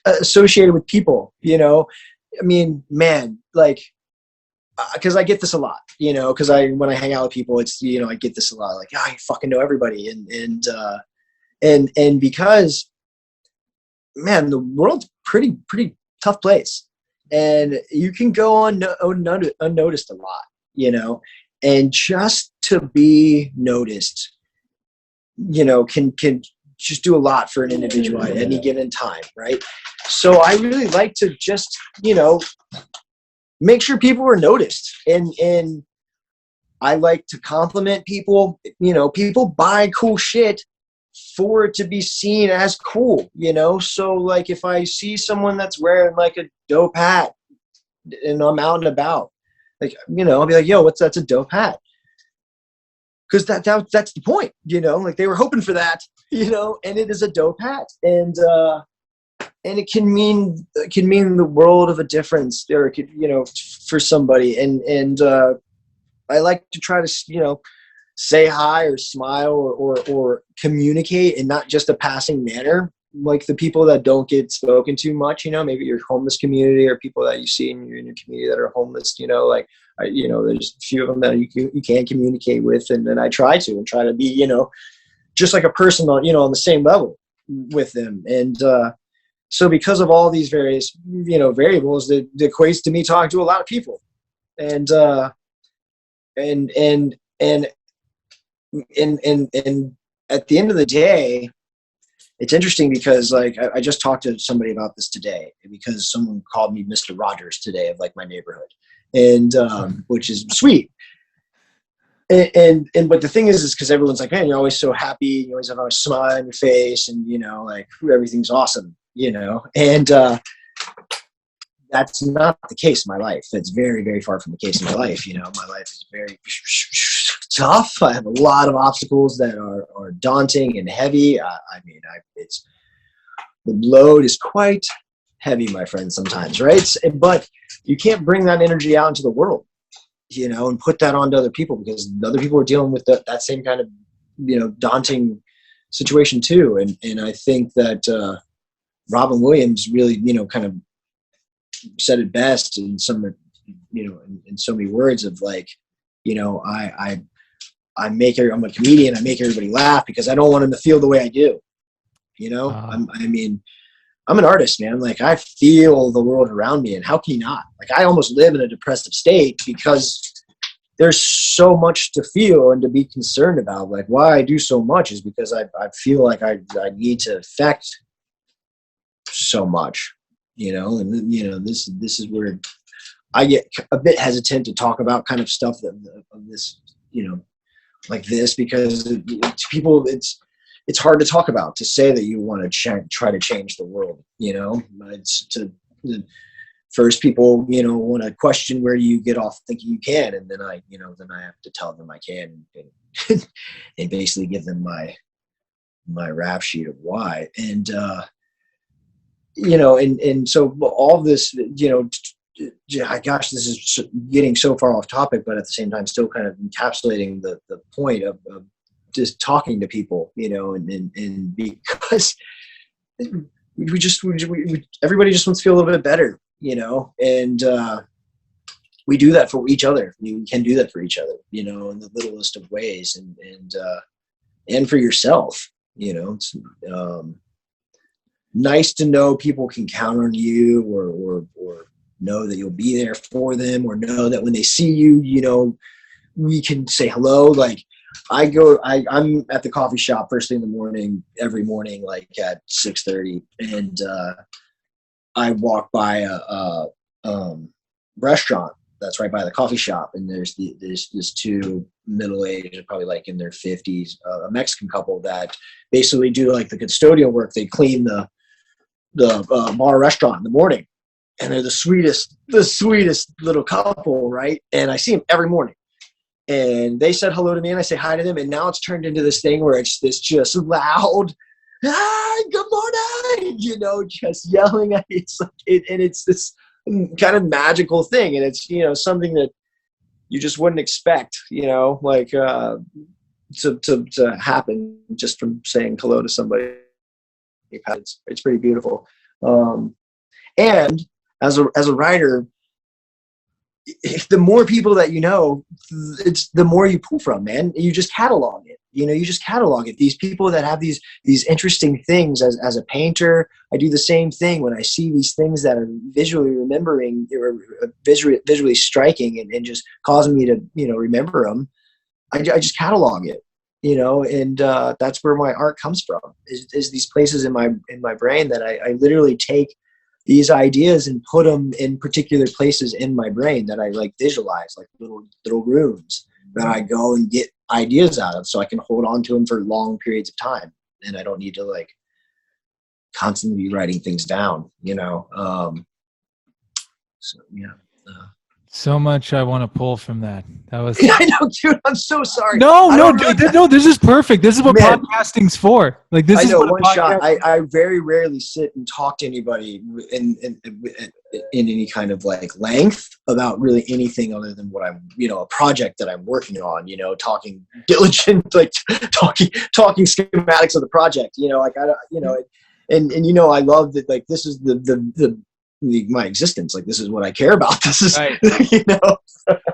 associated with people, I mean, man, like, because I get this a lot, because when I hang out with people, it's, I get this a lot, like, you fucking know everybody. And because, man, the world's pretty tough place, and you can go unnoticed a lot, and just to be noticed, can just do a lot for an individual at any given time, right? So I really like to just, make sure people are noticed, and I like to compliment people. People buy cool shit for it to be seen as cool, So like if I see someone that's wearing like a dope hat and I'm out and about, like, I'll be like, yo, that's a dope hat. Cause that's the point, like they were hoping for that, and it is a dope hat. And it can mean the world of a difference, or it could, for somebody. And I like to try to, say hi or smile or communicate in not just a passing manner, like the people that don't get spoken to much, maybe your homeless community or people that you see in your community that are homeless, like, there's a few of them that you can communicate with. And then I try to be, just like a person on, on the same level with them. And, so because of all these various, variables, that equates to me talking to a lot of people. And, and at the end of the day, it's interesting because like I just talked to somebody about this today, because someone called me Mr. Rogers today of like my neighborhood, and which is sweet. And but the thing is because everyone's like, man, you're always so happy, you always have a smile on your face, and like everything's awesome, and that's not the case in my life. That's very, very far from the case in my life. My life is very tough. I have a lot of obstacles that are daunting and heavy. It's the load is quite heavy, my friend, sometimes, right? But you can't bring that energy out into the world, and put that onto other people, because other people are dealing with that same kind of, daunting situation too. And I think that Robin Williams really, kind of said it best in some, in so many words of like, I'm a comedian. I make everybody laugh because I don't want them to feel the way I do. I'm an artist, man. Like I feel the world around me, and how can you not? Like I almost live in a depressive state because there's so much to feel and to be concerned about. Like why I do so much is because I feel like I need to affect so much, and this is where I get a bit hesitant to talk about kind of stuff of this, like this, because to people it's hard to talk about, to say that you want to try to change the world, it's first people, want to question where you get off thinking you can. And then I have to tell them I can and, and basically give them my rap sheet of why. And, and so all of this, gosh, this is getting so far off topic, but at the same time, still kind of encapsulating the point of just talking to people, and because everybody just wants to feel a little bit better, and we do that for each other. We can do that for each other, in the littlest of ways, and for yourself, it's nice to know people can count on you, or know that you'll be there for them, or know that when they see you, we can say hello. Like I'm at the coffee shop first thing in the morning, every morning, like at 6:30, and I walk by a restaurant that's right by the coffee shop, and there's this two middle-aged, probably like in their 50s, a Mexican couple that basically do like the custodial work. They clean the bar restaurant in the morning, and they're the sweetest little couple, right? And I see them every morning. And they said hello to me, and I say hi to them. And now it's turned into this thing where it's this just loud, good morning, just yelling at it. It's like and it's this kind of magical thing. And it's, something that you just wouldn't expect, like to happen just from saying hello to somebody. It's pretty beautiful. And as a writer, if the more people that it's the more you pull from, man. You just catalog it. You just catalog it. These people that have these interesting things. As a painter, I do the same thing when I see these things that are visually remembering, or visually striking, and just causing me to remember them. I just catalog it. And that's where my art comes from. Is these places in my brain that I literally take these ideas and put them in particular places in my brain that I like visualize, like little rooms that I go and get ideas out of, so I can hold on to them for long periods of time, and I don't need to like constantly be writing things down. So yeah. So much I want to pull from that. That was. I know, dude. I'm so sorry. No. This is perfect. This is what podcasting's for. Like this. I know. One shot. I very rarely sit and talk to anybody in any kind of like length about really anything other than what I'm, a project that I'm working on. Talking diligent, like talking schematics of the project. Like I, and I love that. Like this is my existence. Like this is what I care about. This is right.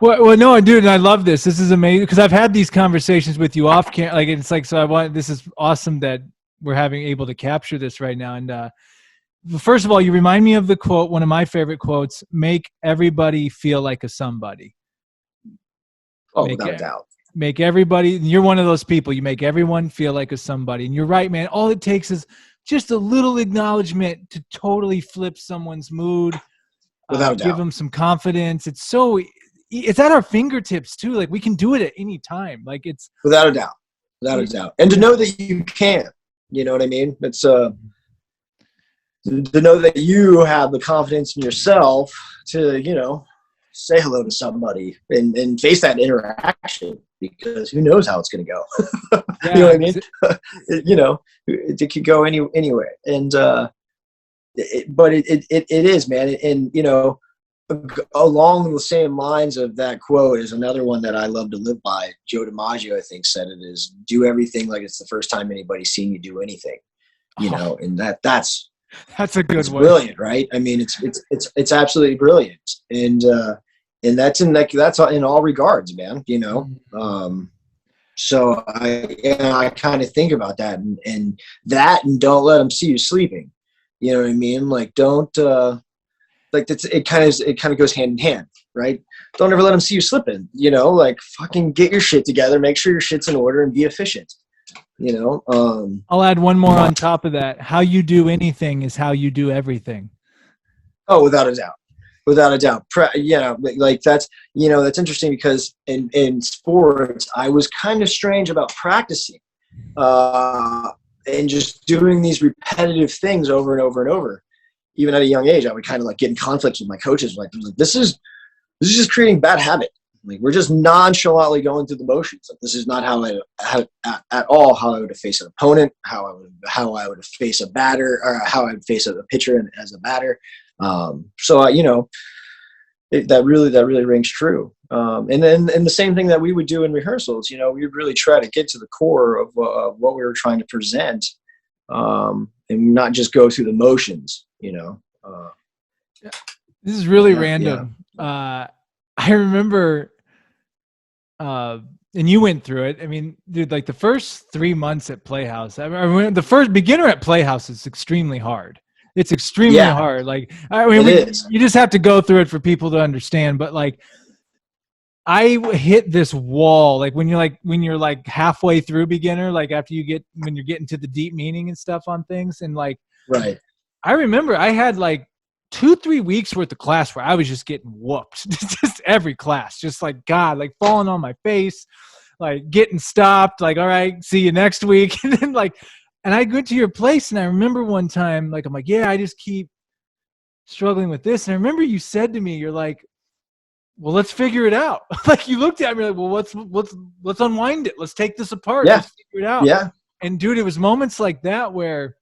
Well, no, dude, and I love this. This is amazing because I've had these conversations with you off camera. Like it's like, so this is awesome that we're able to capture this right now. And first of all, you remind me of the quote, one of my favorite quotes: "Make everybody feel like a somebody." Oh, without a doubt. Make everybody. You're one of those people. You make everyone feel like a somebody, and you're right, man. All it takes is just a little acknowledgement to totally flip someone's mood, without a doubt. Give them some confidence. It's at our fingertips too. Like we can do it at any time. Like it's without a doubt. And to know that you can, you know what I mean? It's to know that you have the confidence in yourself to, say hello to somebody and face that interaction, because who knows how it's going to go. Yeah, you know what I mean? It could go anywhere. And, but it is, man. And, along the same lines of that quote is another one that I love to live by. Joe DiMaggio, I think, said it is, do everything like it's the first time anybody's seen you do anything, and that's a good one. Brilliant, right? I mean, it's absolutely brilliant. And that's in all regards, man, so I kind of think about that and don't let them see you sleeping. You know what I mean? Like, don't, like that's, it kind of goes hand in hand, right? Don't ever let them see you slipping, like fucking get your shit together, make sure your shit's in order and be efficient, I'll add one more on top of that. How you do anything is how you do everything. Oh, without a doubt. Like that's, that's interesting because in sports, I was kind of strange about practicing, and just doing these repetitive things over and over and over. even at a young age, I would kind of like get in conflicts with my coaches. Like, this is just creating bad habit. Like, we're just nonchalantly going through the motions. Like, this is not at all how I would face an opponent, how I would face a batter, or how I would face a pitcher as a batter. That really rings true. And the same thing that we would do in rehearsals, we would really try to get to the core of what we were trying to present, and not just go through the motions, This is really random. Yeah. I remember, and you went through it. I mean, dude, like the first 3 months at Playhouse, the first beginner at Playhouse is extremely hard. It's extremely hard. Like, I mean, you just have to go through it for people to understand. But like, I hit this wall. Like when you're like halfway through beginner, like when you're getting to the deep meaning and stuff on things, and like, right. I remember I had like 2-3 weeks worth of class where I was just getting whooped, just every class, just like God, like falling on my face, like getting stopped, like, all right, see you next week, and then like. And I went to your place, and I remember one time, like, I'm like, yeah, I just keep struggling with this. And I remember you said to me, you're like, well, let's figure it out. Like, you looked at me like, well, let's unwind it. Let's take this apart. Yeah. Let's figure it out. Yeah. And dude, it was moments like that where,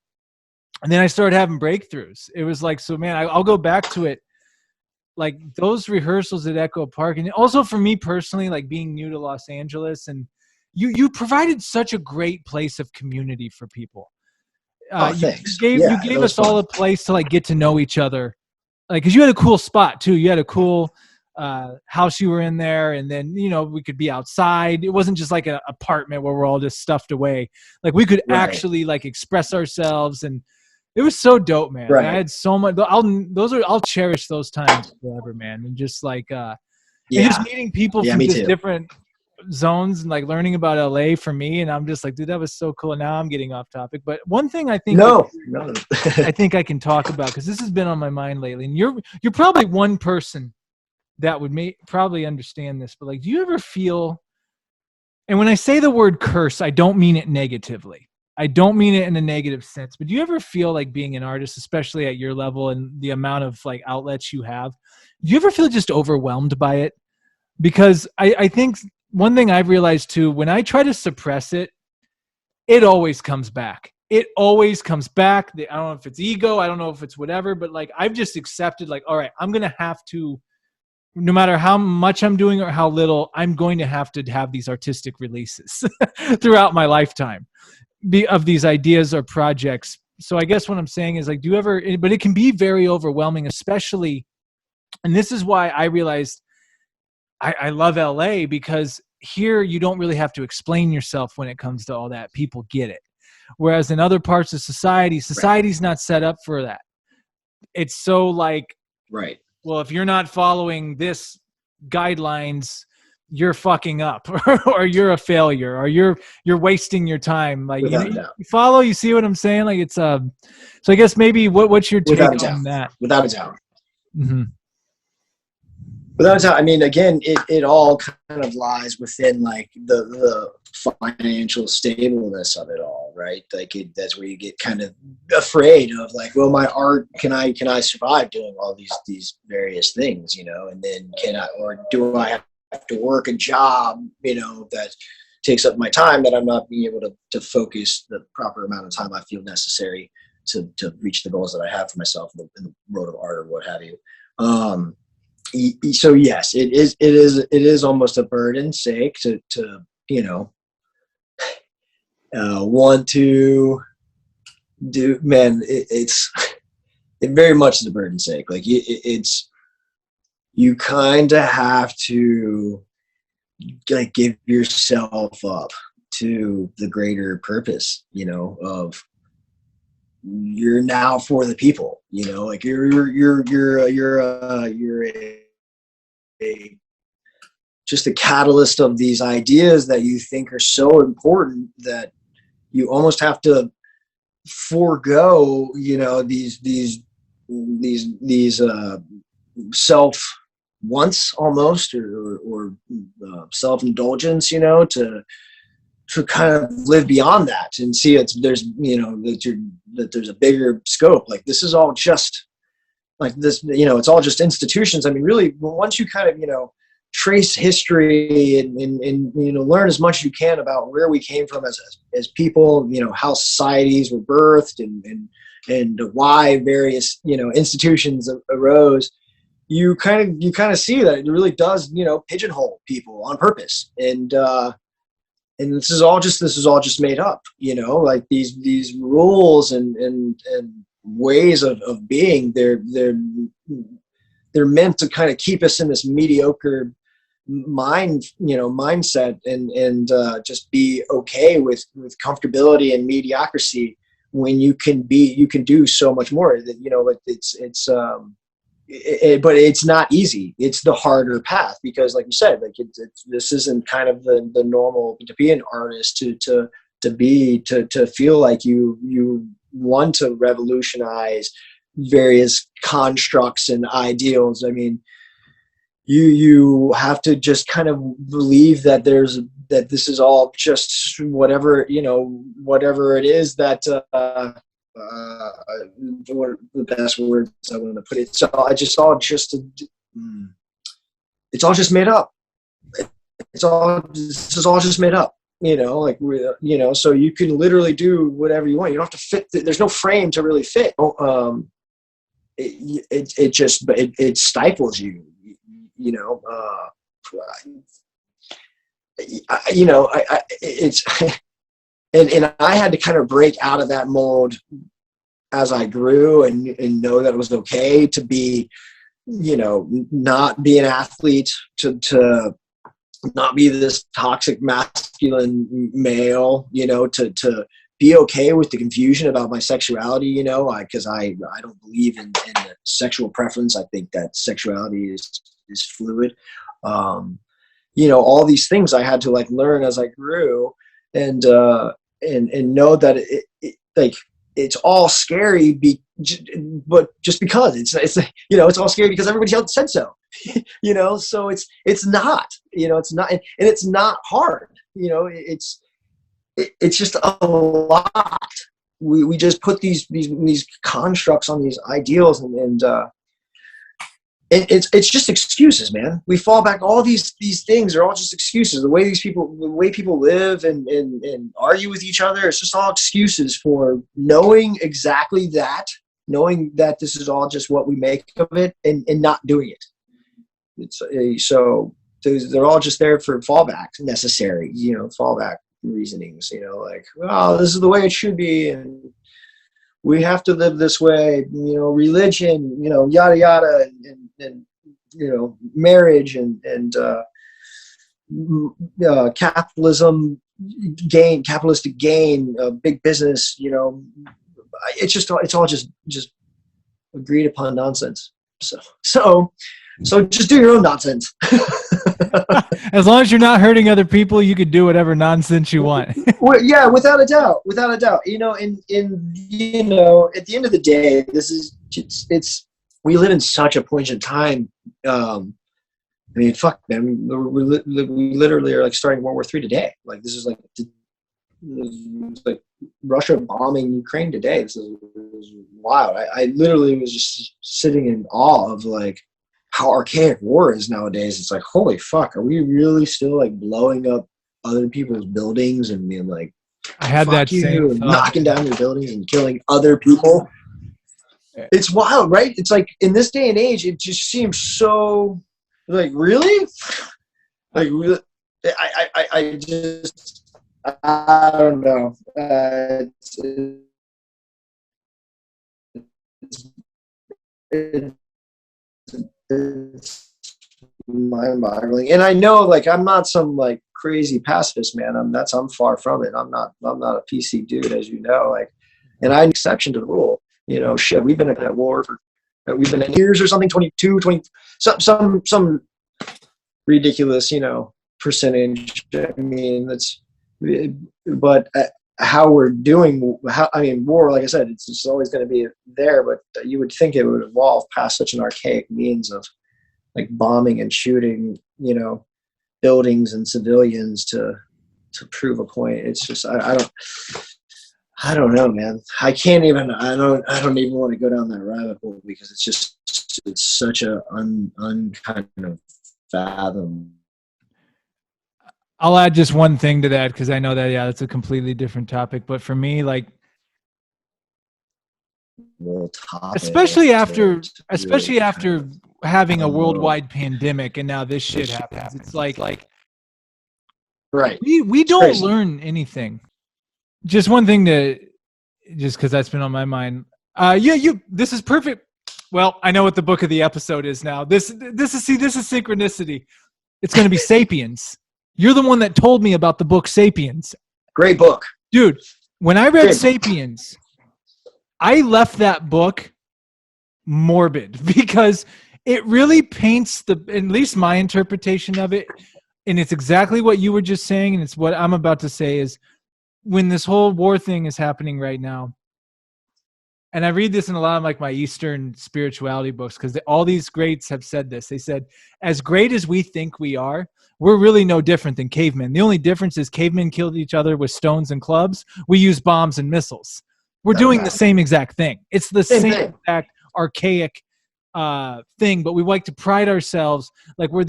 and then I started having breakthroughs. It was like, so man, I'll go back to it. Like those rehearsals at Echo Park. And also for me personally, like being new to Los Angeles, and you provided such a great place of community for people. Thanks. You gave us all a place to like get to know each other. Like, cause you had a cool spot too. You had a cool house you were in there. And then, we could be outside. It wasn't just like an apartment where we're all just stuffed away. Like we could actually like express ourselves, and it was so dope, man. Right. I had so much, I'll cherish those times forever, man. And just like, and just meeting people from just different zones and like learning about LA for me. And I'm just like, dude, that was so cool. Now I'm getting off topic. But one thing I think I think I can talk about, because this has been on my mind lately, and you're probably one person that would probably understand this, but like, do you ever feel, and when I say the word curse, I don't mean it negatively. I don't mean it in a negative sense, but do you ever feel like being an artist, especially at your level and the amount of like outlets you have, do you ever feel just overwhelmed by it? Because I think one thing I've realized too, when I try to suppress it, it always comes back. It always comes back. I don't know if it's ego. I don't know if it's whatever, but like, I've just accepted like, all right, I'm going to have to, no matter how much I'm doing or how little, I'm going to have these artistic releases throughout my lifetime of these ideas or projects. So I guess what I'm saying is like, but it can be very overwhelming, especially, and this is why I realized I love LA, because here you don't really have to explain yourself when it comes to all that. People get it. Whereas in other parts of society's not set up for that. It's so like, right. Well, if you're not following this guidelines, you're fucking up, or you're a failure, or you're wasting your time. Like, you follow, you see what I'm saying? Like, it's so I guess maybe what's your take on that? Without a doubt. Mm-hmm. Without a doubt. I mean, again, it all kind of lies within like the financial stableness of it all, right? Like that's where you get kind of afraid of like, well, my art, can I survive doing all these various things, and then do I have to work a job, that takes up my time, that I'm not being able to focus the proper amount of time I feel necessary to reach the goals that I have for myself in the road of art or what have you. So yes, it is almost a burden's sake to want to do, man. It very much is a burden's sake. Like you kind of have to like give yourself up to the greater purpose, of you're now for the people, like you're just a catalyst of these ideas that you think are so important that you almost have to forego, these self wants almost, or self-indulgence, to kind of live beyond that and see there's a bigger scope. Like this is all just like this, it's all just institutions. I mean, really, once you kind of, trace history and learn as much as you can about where we came from as people, how societies were birthed and why various, institutions arose, you kind of see that it really does, pigeonhole people on purpose. And this is all just made up, like these rules and ways of being. They're meant to kind of keep us in this mediocre mindset and just be okay with comfortability and mediocrity, when you can do so much more. That but it's not easy. It's the harder path, because like you said, like this isn't kind of the normal, to be an artist, to feel like you want to revolutionize various constructs and ideals. I mean, you have to just kind of believe that this is all just whatever it is that what the best words I want to put it. So it's all just made up. This is all just made up. So you can literally do whatever you want. You don't have to fit. There's no frame to really fit. It stifles you. It's and I had to kind of break out of that mold as I grew and know that it was okay to be, not be an athlete, to not be this toxic masculine male, to be okay with the confusion about my sexuality, because I don't believe in the sexual preference. I think that sexuality is fluid. All these things I had to like learn as I grew, and know that it it's all scary, but just because it's all scary because everybody else said so. So it's not, it's not, and it's not hard. It's just a lot. We just put these constructs on these ideals, and it's just excuses, man. We fall back. All these things are all just excuses. The way people live and argue with each other, it's just all excuses for knowing that this is all just what we make of it, and not doing it. So they're all just there for fallbacks, necessary, fallback reasonings, like, oh, this is the way it should be, and we have to live this way, religion, yada yada, and marriage and capitalistic gain, big business, it's all just agreed upon nonsense. So just do your own nonsense. As long as you're not hurting other people, you can do whatever nonsense you want. Well, yeah, without a doubt. And at the end of the day, we live in such a point in time. I mean, fuck, man, we literally are like starting World War III today. Like, this is like Russia bombing Ukraine today. This is wild. I literally was just sitting in awe of like how archaic war is nowadays. It's like, holy fuck, are we really still like blowing up other people's buildings and being like, I had that same thought. Knocking down your buildings and killing other people? It's wild, right? It's like in this day and age, it just seems so like, really? Like, really? I don't know. It's mind-boggling. And I know, like, I'm not some like crazy pacifist, man. I'm far from it. I'm not a PC dude, as you know. Like, and I'm an exception to the rule. Shit, we've been in that war we've been in years or something, 22, 20, some ridiculous, percentage. I mean, but how we're doing, war, like I said, it's always going to be there, but you would think it would evolve past such an archaic means of like bombing and shooting, buildings and civilians to prove a point. It's just, I don't, I don't know, man. I don't even want to go down that rabbit hole because it's such a kind of fathom. I'll add just one thing to that because I know that, yeah, that's a completely different topic. But for me, like, Topic especially to after, really especially kind after of, having a worldwide pandemic and now this this shit shit happens, it's happens. like Right. we It's don't crazy. learn anything. Just one thing to, just because that's been on my mind. This is perfect. Well, I know what the book of the episode is now. This is synchronicity. It's going to be Sapiens. You're the one that told me about the book Sapiens. Great book. Dude, when I read Great. Sapiens, I left that book morbid because it really paints at least my interpretation of it, and it's exactly what you were just saying, and it's what I'm about to say is when this whole war thing is happening right now, and I read this in a lot of like my Eastern spirituality books because all these greats have said this. They said, as great as we think we are, we're really no different than cavemen. The only difference is cavemen killed each other with stones and clubs. We use bombs and missiles. We're doing the same exact thing. It's the Same same thing. exact archaic thing, but we like to pride ourselves like we're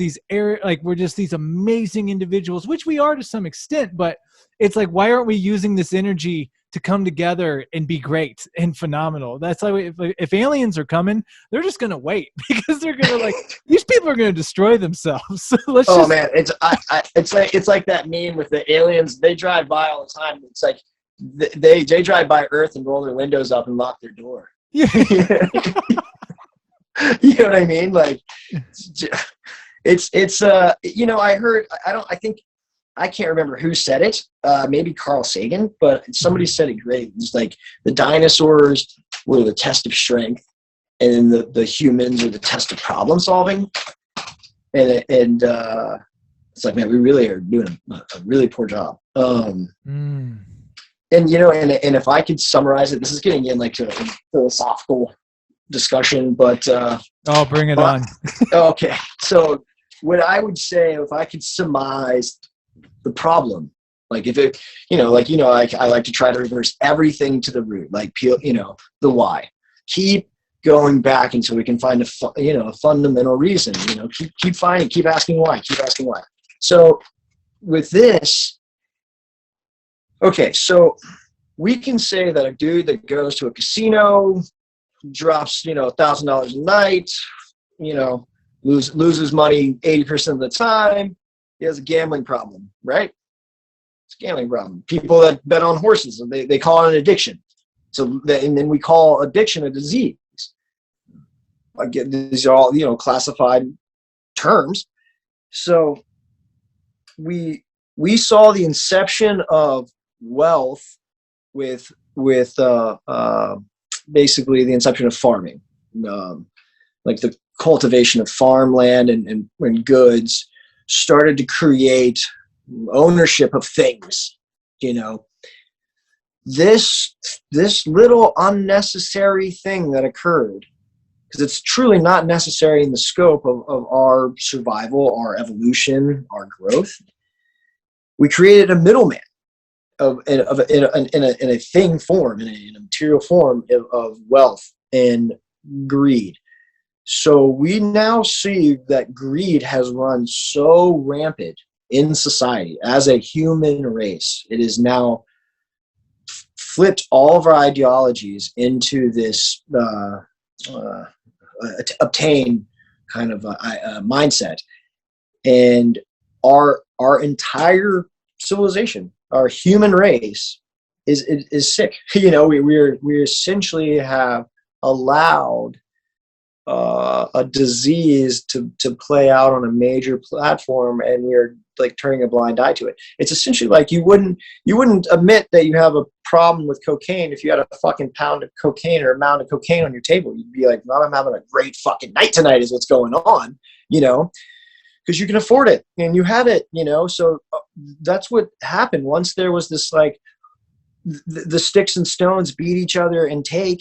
we're just these amazing individuals, which we are to some extent. But it's like, why aren't we using this energy to come together and be great and phenomenal? That's like if aliens are coming, they're just gonna wait because they're gonna like these people are gonna destroy themselves. So Man, it's like that meme with the aliens. They drive by all the time. It's like they drive by Earth and roll their windows up and lock their door. Yeah. You know what I mean? Like it's I can't remember who said it. Maybe Carl Sagan, but somebody said it great. It's like the dinosaurs were the test of strength, and the humans are the test of problem solving. And it's like, man, we really are doing a really poor job. And if I could summarize it, this is getting in like a philosophical discussion, but bring it on. Okay, so what I would say, if I could surmise the problem, like if it, I like to try to reverse everything to the root, like the why. Keep going back until we can find a fundamental reason. Keep finding, keep asking why. So with this, okay, so we can say that a dude that goes to a casino, drops $1,000 a night, loses money 80% of the time, he has a gambling problem, right? It's a gambling problem. People that bet on horses, they call it an addiction. And then we call addiction a disease. Again, these are all classified terms. So we saw the inception of wealth with basically the inception of farming, like the cultivation of farmland and when goods started to create ownership of things. This little unnecessary thing that occurred, because it's truly not necessary in the scope of our survival, our evolution, our growth. We created a middleman in a thing form, in a material form of wealth and greed. So we now see that greed has run so rampant in society as a human race. It is now flipped all of our ideologies into this obtain kind of mindset, and our entire civilization, our human race, is sick. We essentially have allowed a disease to play out on a major platform, and we're like turning a blind eye to it. It's essentially like you wouldn't admit that you have a problem with cocaine if you had a fucking pound of cocaine or a mound of cocaine on your table. You'd be like, well, I'm having a great fucking night tonight is what's going on, because you can afford it and you have it, so that's what happened. Once there was this, like, the sticks and stones beat each other and take,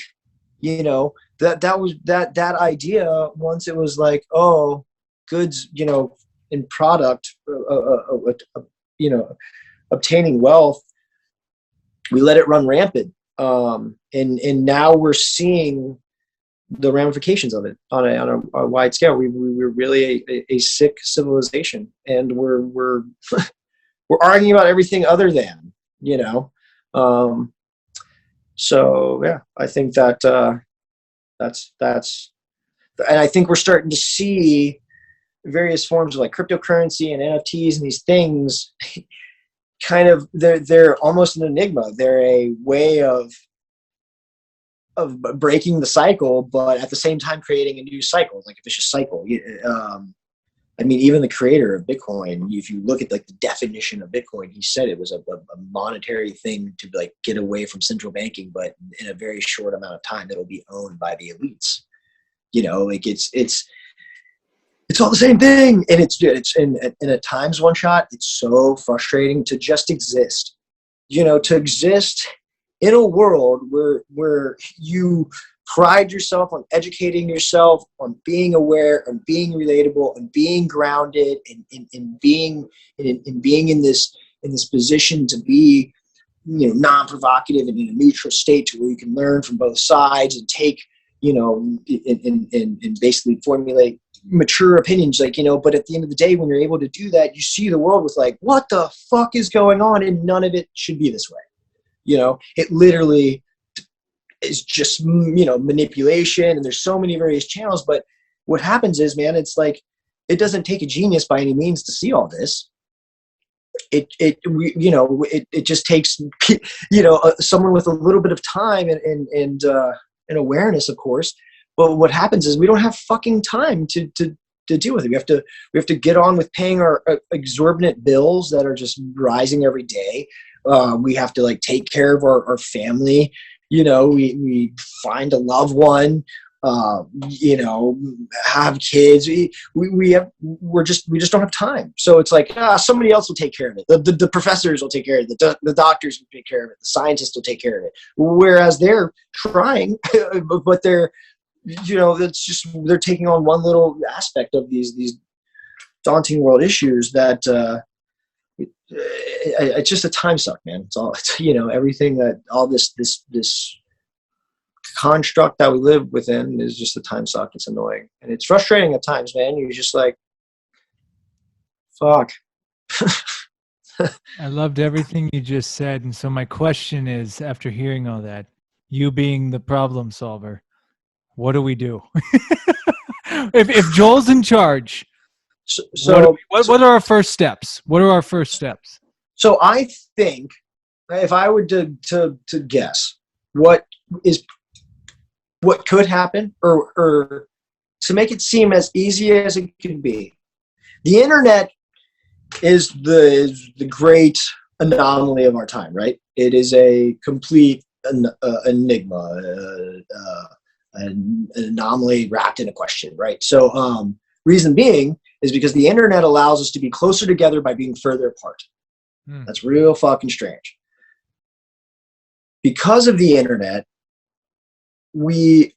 that was that idea. Once it was like, oh, goods, in product, obtaining wealth, we let it run rampant. And now we're seeing the ramifications of it on a wide scale. We're really a sick civilization, and we're we're arguing about everything other than, you know. So yeah, I think that that's and I think we're starting to see various forms of like cryptocurrency and NFTs and these things kind of, they're almost an enigma. They're a way of breaking the cycle, but at the same time creating a new cycle, like a vicious cycle. I mean, even the creator of Bitcoin, if you look at like the definition of Bitcoin, he said it was a monetary thing to like get away from central banking, but in a very short amount of time, it'll be owned by the elites. You know, like it's all the same thing, and it's and at times, one shot, it's so frustrating to just exist. You know, to exist in a world where you pride yourself on educating yourself, on being aware, on being relatable, on being grounded, and being in this position to be, you know, non-provocative and in a neutral state to where you can learn from both sides and take, you know, and basically formulate mature opinions, like, you know. But at the end of the day, when you're able to do that, you see the world with like, what the fuck is going on, and none of it should be this way. You know, it literally is just, you know, manipulation, and there's so many various channels. But what happens is, man, it's like, it doesn't take a genius by any means to see all this. It just takes, you know, someone with a little bit of time and awareness, of course. But what happens is we don't have fucking time to deal with it. We have to get on with paying our exorbitant bills that are just rising every day. We have to like take care of our family. You know, we find a loved one, you know, have kids. We just don't have time. So it's like, somebody else will take care of it. The professors will take care of it. The doctors will take care of it. The scientists will take care of it. Whereas they're trying, but they're, you know, that's just, they're taking on one little aspect of these daunting world issues that, it's just a time suck, man. It's, you know, everything that all this construct that we live within is just a time suck. It's annoying and it's frustrating at times, man. You're just like, fuck. I loved everything you just said. And so my question is, after hearing all that, you being the problem solver, what do we do? if Joel's in charge, what are our first steps? What are our first steps? So I think if I were to guess what could happen, or to make it seem as easy as it could be, the internet is the great anomaly of our time, right? It is a complete enigma, an anomaly wrapped in a question, right? So reason being is because the internet allows us to be closer together by being further apart. That's real fucking strange. Because of the internet, the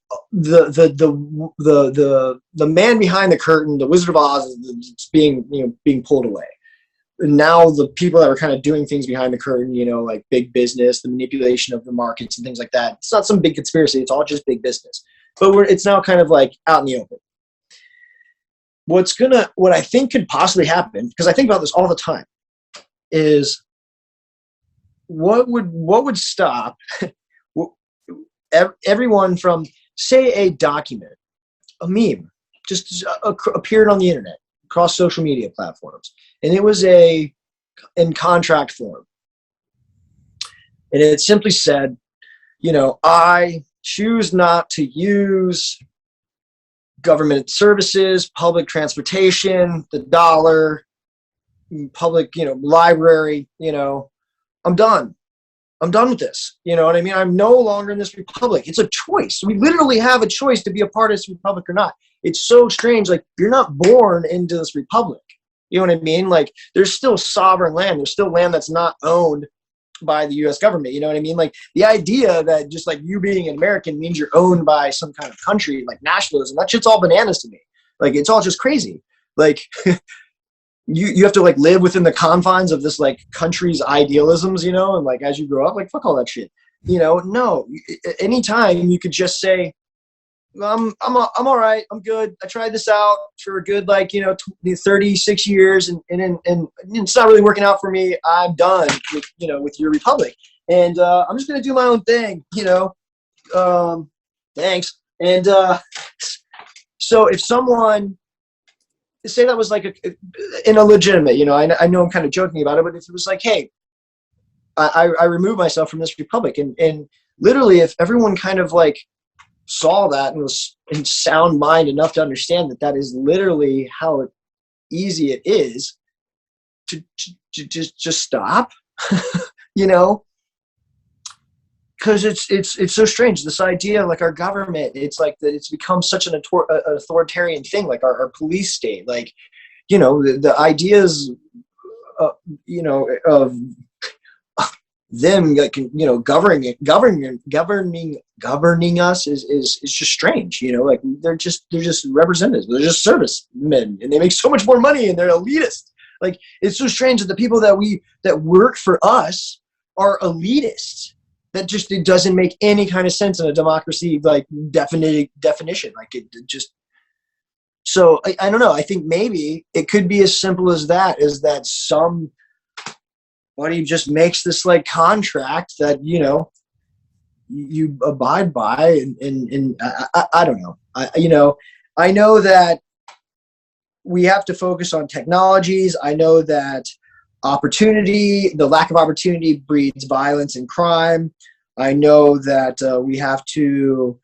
man behind the curtain, the Wizard of Oz, is being pulled away. And now the people that are kind of doing things behind the curtain, you know, like big business, the manipulation of the markets and things like that. It's not some big conspiracy. It's all just big business. But it's now kind of like out in the open. What I think could possibly happen, because I think about this all the time, is what would stop everyone from, say, a document, a meme, just appeared on the internet across social media platforms, and it was in contract form, and it simply said, you know, I choose not to use government services, public transportation, the dollar, public, you know, library, you know, I'm done with this. You know what I mean? I'm no longer in this republic. It's a choice. We literally have a choice to be a part of this republic or not. It's so strange. Like, you're not born into this republic. You know what I mean? Like, there's still sovereign land. There's still land that's not owned by the U.S. government. You know what I mean? Like, the idea that just like you being an American means you're owned by some kind of country, like nationalism, that shit's all bananas to me. Like, it's all just crazy. Like, you have to like live within the confines of this like country's idealisms, you know, and like as you grow up, like fuck all that shit. No, anytime you could just say, I'm all right. I'm good. I tried this out for a good, 36 years and it's not really working out for me. I'm done with your republic. And, I'm just going to do my own thing, thanks. And, so if someone say that was like in a legitimate, I know I'm kind of joking about it, but if it was like, hey, I remove myself from this republic and literally if everyone kind of like saw that and was in sound mind enough to understand that that is literally how easy it is to just stop, you know, because it's so strange. This idea of like our government, it's like that it's become such an authoritarian thing, like our police state, like, the ideas, of them like, governing us is just strange, like they're just representatives, they're just servicemen and they make so much more money and they're elitist. Like it's so strange that the people that work for us are elitists. That just, it doesn't make any kind of sense in a democracy, like definition. Like it just, so I don't know. I think maybe it could be as simple as that, is that somebody just makes this like contract that, you abide by. And I don't know. I know that we have to focus on technologies. I know that the lack of opportunity breeds violence and crime. I know that we have to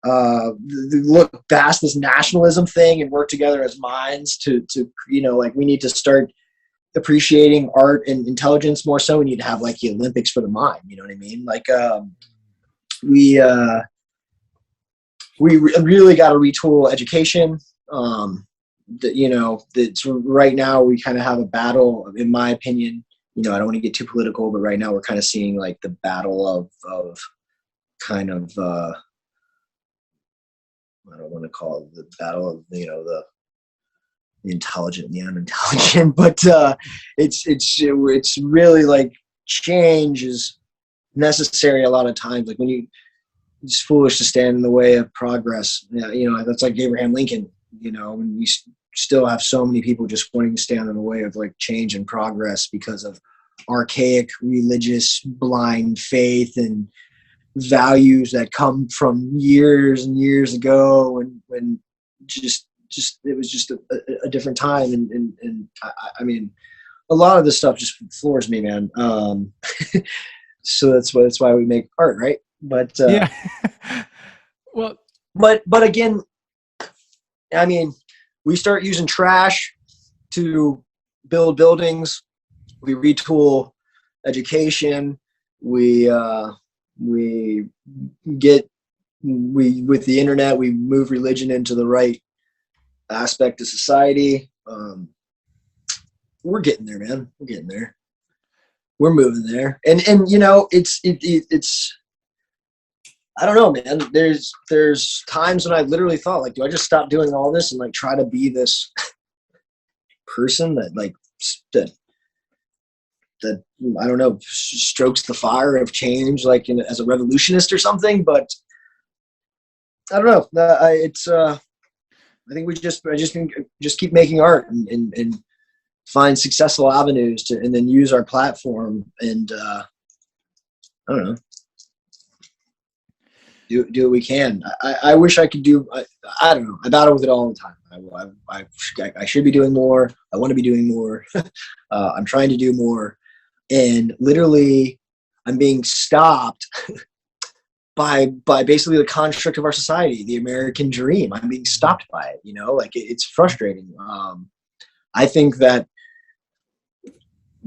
look past this nationalism thing and work together as minds to like we need to start appreciating art and intelligence more so. We need to have like the Olympics for the mind. You know what I mean? Like we really got to retool education. That's right now we kind of have a battle, in my opinion. I don't want to get too political, but right now we're kind of seeing like the battle of kind of I don't want to call it the battle of the intelligent and the unintelligent, but it's really like change is necessary a lot of times. Like when it's foolish to stand in the way of progress. That's like Abraham Lincoln. And we still have so many people just wanting to stand in the way of like change and progress because of archaic religious blind faith and values that come from years and years ago when just it was just a different time. And I mean, a lot of this stuff just floors me, man. So that's why we make art, right? But yeah. Well, but again, I mean, we start using trash to build buildings. We retool education. We with the internet, we move religion into the right aspect of society. We're getting there, man. We're getting there. We're moving there. And it's I don't know, man. There's times when I literally thought, like, do I just stop doing all this and like try to be this person that like that I don't know, strokes the fire of change, like as a revolutionist or something. But I don't know. I think I just keep making art and find successful avenues and then use our platform and I don't know. Do what we can. I wish I could do. I don't know. I battle with it all the time. I should be doing more. I want to be doing more. I'm trying to do more, and literally, I'm being stopped by basically the construct of our society, the American dream. I'm being stopped by it. Like it's frustrating. I think that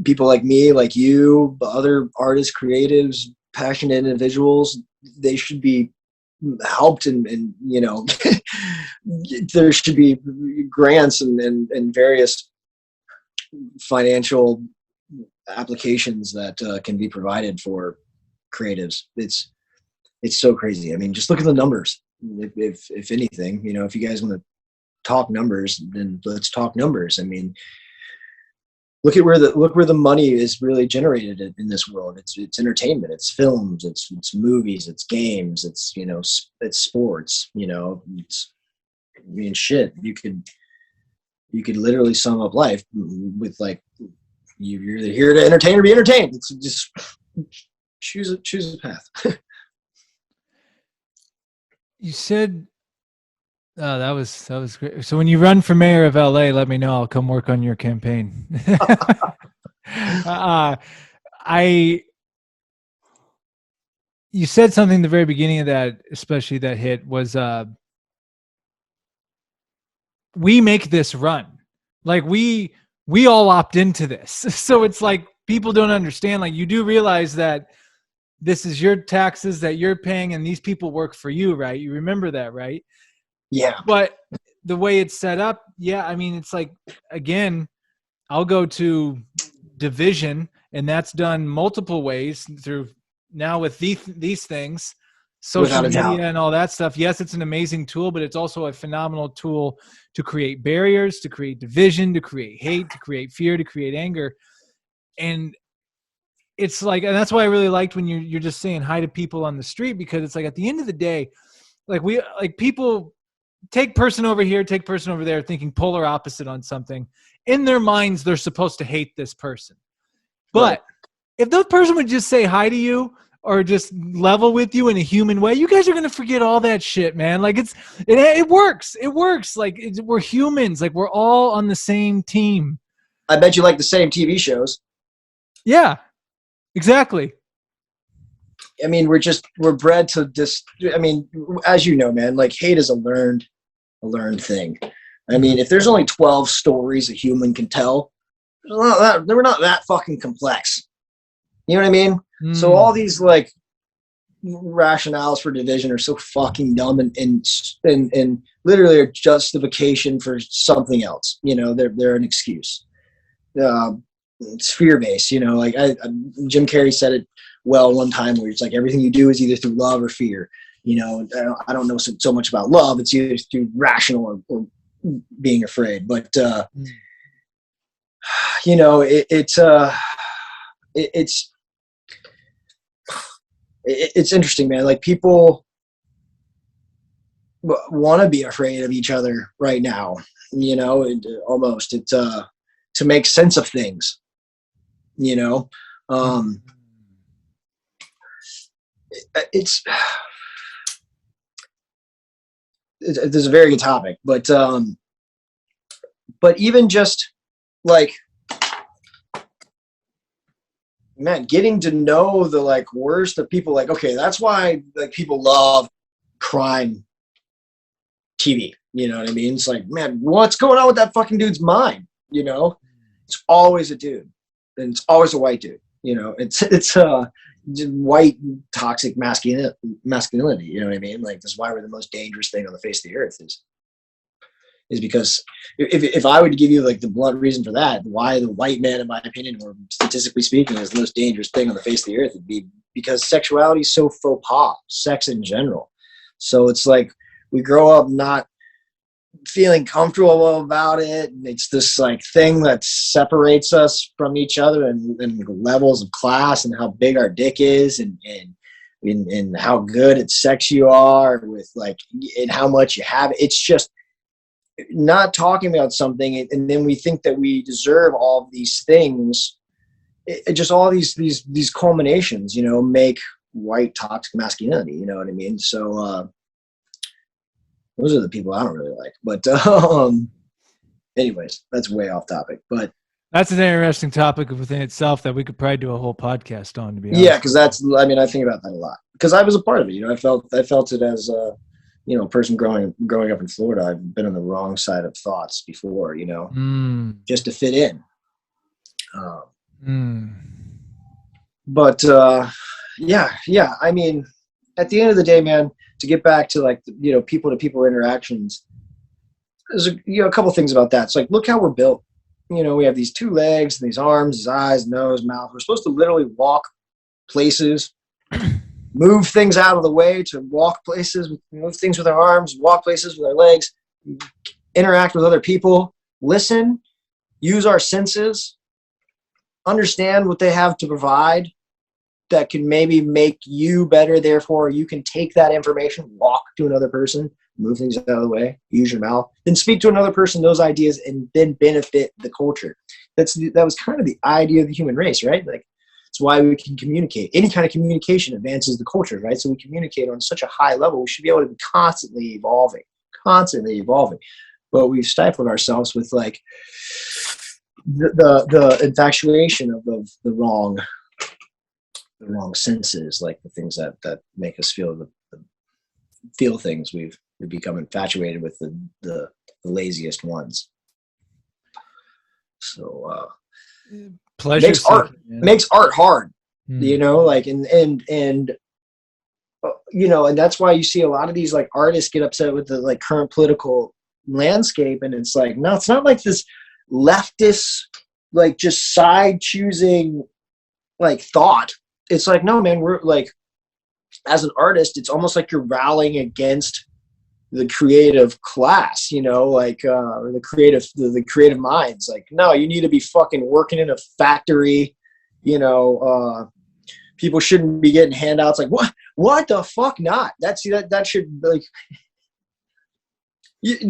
people like me, like you, other artists, creatives, passionate individuals, they should be helped and there should be grants and various financial applications that can be provided for creatives. It's so crazy. I mean, just look at the numbers. If anything, if you guys want to talk numbers, then let's talk numbers. I mean, look where the money is really generated in this world. It's entertainment, it's films, it's movies, it's games, it's it's sports. I mean, shit. You could literally sum up life with like you're either here to entertain or be entertained. It's just choose a path. You said, oh, that was great. So when you run for mayor of LA, let me know. I'll come work on your campaign. You said something at the very beginning of that, especially that hit, was we make this run. Like we all opt into this. So it's like people don't understand. Like you do realize that this is your taxes that you're paying and these people work for you, right? You remember that, right? Yeah. But the way it's set up, yeah, I mean, it's like, again, I'll go to division, and that's done multiple ways through now with these things, social media and all that stuff. Yes, it's an amazing tool, but it's also a phenomenal tool to create barriers, to create division, to create hate, to create fear, to create anger. And it's like, and that's why I really liked when you're just saying hi to people on the street, because it's like at the end of the day, like people take person over here, take person over there, thinking polar opposite on something. In their minds, they're supposed to hate this person. But right. If that person would just say hi to you or just level with you in a human way, you guys are going to forget all that shit, man. Like it works. It works. Like we're humans. Like we're all on the same team. I bet you like the same TV shows. Yeah, exactly. I mean, we're bred to I mean, as you know, man, like hate is a learned thing. I mean, if there's only 12 stories a human can tell, we're not that fucking complex. You know what I mean? So all these like rationales for division are so fucking dumb and literally are justification for something else. They're an excuse. It's fear-based, like Jim Carrey said it well one time, where it's like everything you do is either through love or fear. I don't know so much about love. It's either through rational or being afraid. But it's interesting, man. Like people want to be afraid of each other right now. Almost it's to make sense of things. It's a very good topic, but even just like, man, getting to know the like worst of people, like, okay, that's why like people love crime TV. You know what I mean? It's like, man, what's going on with that fucking dude's mind? It's always a dude, and it's always a white dude. It's white toxic masculinity. You know what I mean? Like, that's why we're the most dangerous thing on the face of the earth is because if I would give you like the blunt reason for that, why the white man, in my opinion, or statistically speaking, is the most dangerous thing on the face of the earth, would be because sexuality is so faux pas, sex in general. So it's like we grow up not feeling comfortable about it. It's this like thing that separates us from each other and levels of class and how big our dick is and how good at sex you are with like, and how much you have. It's just not talking about something. And then we think that we deserve all of these things. Just all these culminations, make white toxic masculinity. You know what I mean? So, those are the people I don't really like. But anyways, that's way off topic. But that's an interesting topic within itself that we could probably do a whole podcast on, to be honest. Yeah, because I think about that a lot because I was a part of it. I felt it as a person growing up in Florida. I've been on the wrong side of thoughts before, just to fit in. But yeah. I mean, at the end of the day, man, to get back to like people to people interactions, there's a couple things about that. It's like, look how we're built. We have these two legs and these arms, these eyes, nose, mouth. We're supposed to literally walk places, move things out of the way to walk places, move things with our arms, walk places with our legs, interact with other people, listen, use our senses. understand what they have to provide that can maybe make you better. Therefore, you can take that information, walk to another person, move things out of the way, use your mouth, then speak to another person those ideas, and then benefit the culture. That was kind of the idea of the human race, right? Like, it's why we can communicate. Any kind of communication advances the culture, right? So we communicate on such a high level. We should be able to be constantly evolving. But we've stifled ourselves with like the infatuation of the wrong senses, like the things that make us feel feel things. We've become infatuated with the laziest ones. So pleasure makes art hard, you know, like and you know, and that's why you see a lot of these like artists get upset with the like current political landscape, and it's like, no, it's not like this leftist like just side choosing like thought. It's like, no, man, we're like, as an artist, it's almost like you're rallying against the creative class, you know, like or the creative minds. Like, no, you need to be fucking working in a factory, you know. People shouldn't be getting handouts. Like, what the fuck not? That should, like,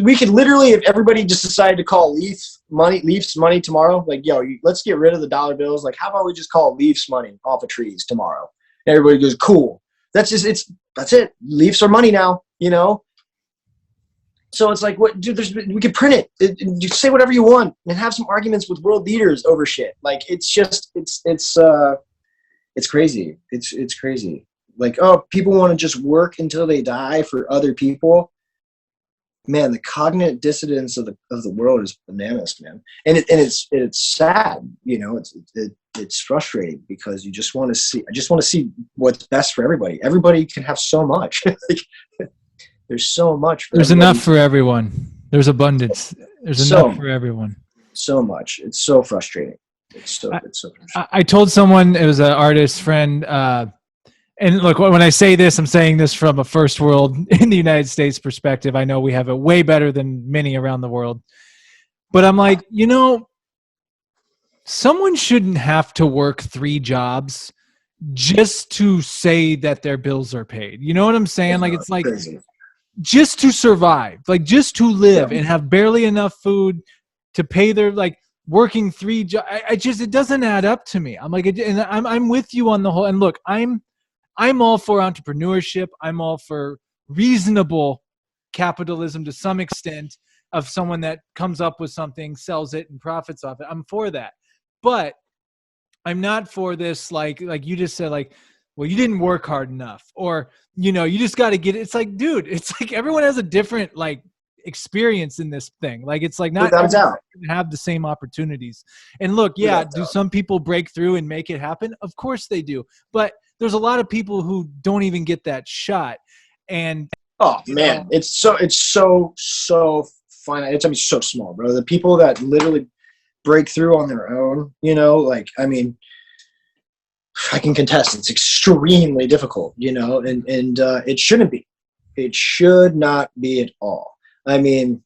we could literally, if everybody just decided to call Leafs money tomorrow, like, yo, let's get rid of the dollar bills. Like, how about we just call Leafs money off of trees tomorrow? And everybody goes, cool. That's it. Leafs are money now, you know? So it's like, what, dude, we could print it. You say whatever you want and have some arguments with world leaders over shit. Like, it's just, it's crazy. It's crazy. Like, oh, people want to just work until they die for other people. Man, the cognitive dissonance of the world is bananas, man. And it's sad, you know. It's frustrating because I just want to see what's best for everybody. Everybody can have so much. Like, there's so much. There's enough for everyone. There's abundance. There's enough for everyone. So much. It's so frustrating. It's so frustrating. I told someone, it was an artist friend, and look, when I say this, I'm saying this from a first world in the United States perspective. I know we have it way better than many around the world. But I'm like, you know, someone shouldn't have to work 3 jobs just to say that their bills are paid. You know what I'm saying? Like, it's like crazy. Just to survive, like just to live and have barely enough food to pay their, like, working 3 jobs. It doesn't add up to me. I'm like, and I'm with you on the whole. And look, I'm all for entrepreneurship. I'm all for reasonable capitalism to some extent, of someone that comes up with something, sells it, and profits off it. I'm for that. But I'm not for this, like you just said, like, well, you didn't work hard enough, or, you know, you just got to get it. It's like, dude, it's like everyone has a different, like, experience in this thing. Like, it's like not everyone can have the same opportunities. And look, yeah, do some people break through and make it happen? Of course they do. But there's a lot of people who don't even get that shot. And oh man, it's so fine. It's, I mean, so small, bro. The people that literally break through on their own, you know, like, I mean, I can contest, it's extremely difficult, you know, and it shouldn't be. It should not be at all. I mean,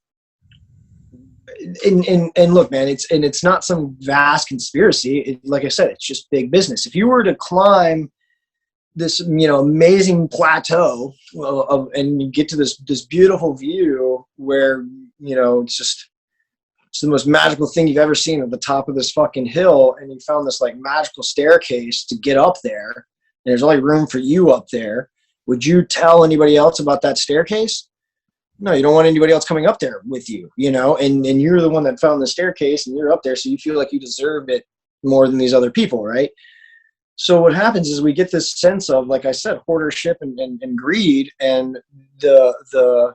and look, man, it's not some vast conspiracy. Like I said, it's just big business. If you were to climb this, you know, amazing plateau and you get to this beautiful view where, you know, it's the most magical thing you've ever seen at the top of this fucking hill, and you found this like magical staircase to get up there, and there's only room for you up there. Would you tell anybody else about that staircase? No, you don't want anybody else coming up there with you, you know, and you're the one that found the staircase and you're up there, so you feel like you deserve it more than these other people, right? So what happens is we get this sense of, like I said, hoardership and greed, and the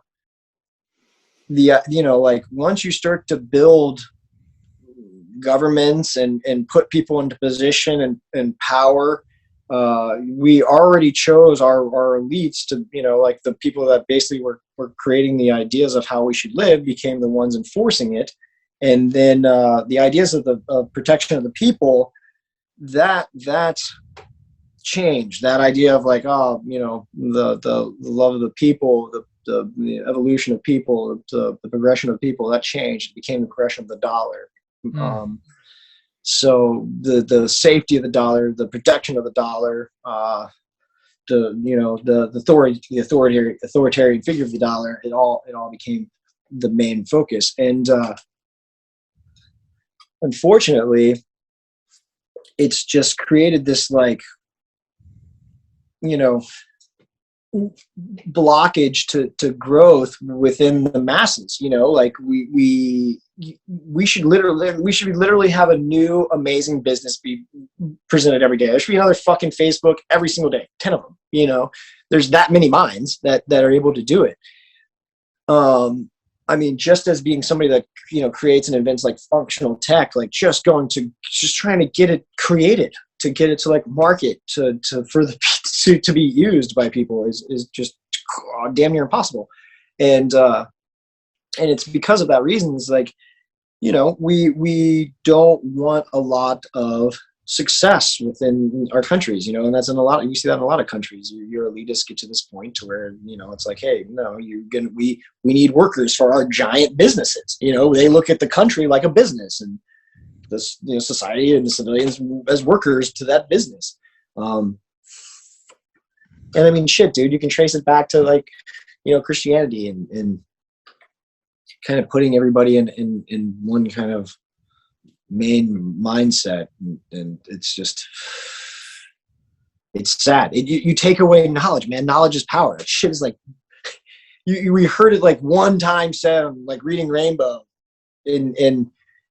you know, like, once you start to build governments and put people into position and power, we already chose our elites to, you know, like the people that basically were creating the ideas of how we should live became the ones enforcing it. And then the ideas of the protection of the people, that changed. That idea of like, oh, you know, the love of the people, the evolution of people, the progression of people, that changed. It became the progression of the dollar. So the safety of the dollar, the protection of the dollar, the authoritarian figure of the dollar, it all became the main focus. And unfortunately, it's just created this, like, blockage to growth within the masses. Like we should literally have a new amazing business be presented every day. There should be another fucking Facebook every single day, 10 of them. There's that many minds that are able to do it. I mean, just as being somebody that creates and invents like functional tech, like just trying to get it created, to get it to like market, to be used by people is just damn near impossible. And it's because of that reason. It's like, we don't want a lot of success within our countries, and that's you see that in a lot of countries. Your elitists get to this point to where, it's like, hey, no, we need workers for our giant businesses. They look at the country like a business, and this, society and the civilians as workers to that business. And I mean, shit, dude, you can trace it back to like, Christianity and kind of putting everybody in one kind of main mindset. And it's just, it's sad. You take away knowledge, man. Knowledge is power. Shit is like, we heard it like one time said, like reading Rainbow, and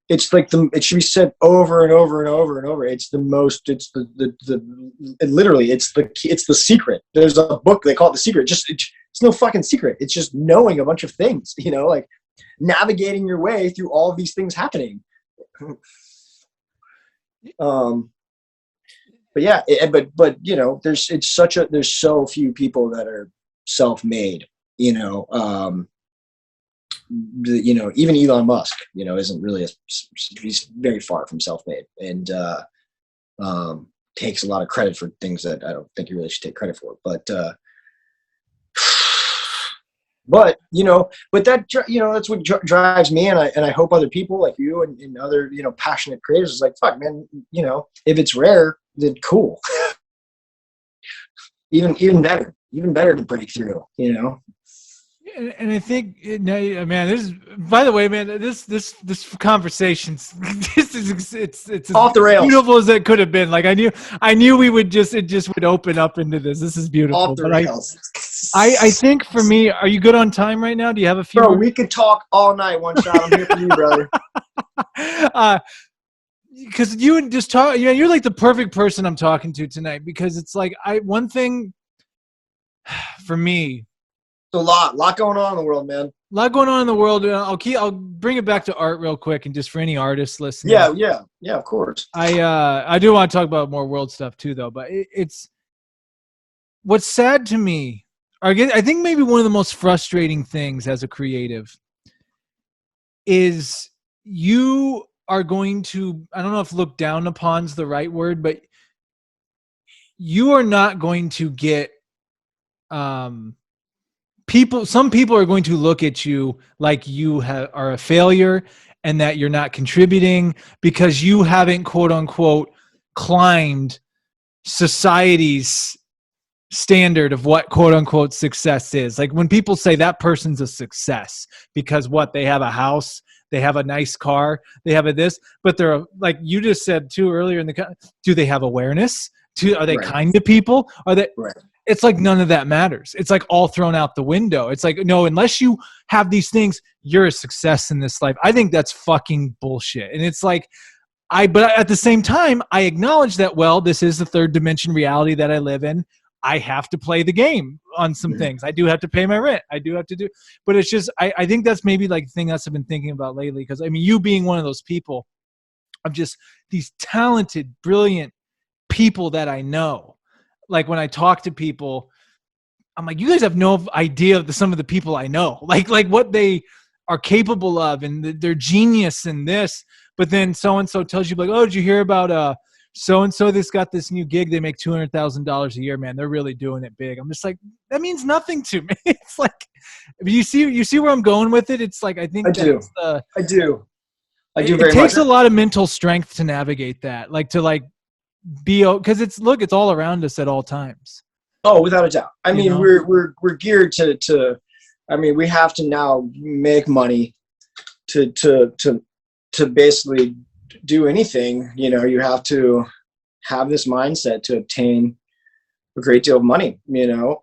it's like it should be said over and over and over and over. It's literally it's the secret. There's a book, they call it The Secret. It's no fucking secret. It's just knowing a bunch of things, like navigating your way through all of these things happening. But yeah, there's so few people that are self-made, even Elon Musk, isn't really he's very far from self-made, and takes a lot of credit for things that I don't think he really should take credit for. But that's what drives me, and I hope other people like you and other passionate creators is like, fuck, man, if it's rare, then cool. even better to break through, And I think, man, by the way, man, this conversation's it's off the rails, beautiful as it could have been. Like I knew we would it just would open up into this. This is beautiful. Off the rails. I think for me, are you good on time right now? Do you have a few? Bro, we could talk all night. One shot. I'm here for you, brother. Because you just talk. Yeah, you're like the perfect person I'm talking to tonight, because it's like one thing for me. A lot going on in the world, man. A lot going on in the world. I'll bring it back to art real quick, and just for any artists listening. Yeah, of course. I do want to talk about more world stuff too, though. But it's what's sad to me. I think maybe one of the most frustrating things as a creative is you are going to, I don't know if look down upon's the right word, but you are not going to get some people are going to look at you like you are a failure and that you're not contributing because you haven't, quote unquote, climbed society's standard of what, quote unquote, success is. Like when people say that person's a success because they have a house, they have a nice car, they have this, but they're like you just said too earlier do they have awareness? Are they kind to people? Are they? Right. It's like none of that matters. It's like all thrown out the window. It's like, no, unless you have these things, you're a success in this life. I think that's fucking bullshit. And it's like, but at the same time, I acknowledge that, well, this is the third dimension reality that I live in. I have to play the game on some things. I do have to pay my rent. I do have to do, but it's just, I think that's maybe like the thing I've been thinking about lately. Cause I mean, you being one of those people of just these talented, brilliant people that I know. Like when I talk to people, I'm like, you guys have no idea of some of the people I know, like what they are capable of and their genius in this. But then so-and-so tells you like, oh, did you hear about so-and-so that's got this new gig? They make $200,000 a year, man. They're really doing it big. I'm just like, that means nothing to me. It's like, you see where I'm going with it. It's like, I think I do. I do it very much. takes a lot of mental strength to navigate that, like to like be, because it's all around us at all times. Oh, without a doubt. I You mean, know? we're geared to. I mean, we have to now make money to basically do anything. You know, you have to have this mindset to obtain a great deal of money. You know,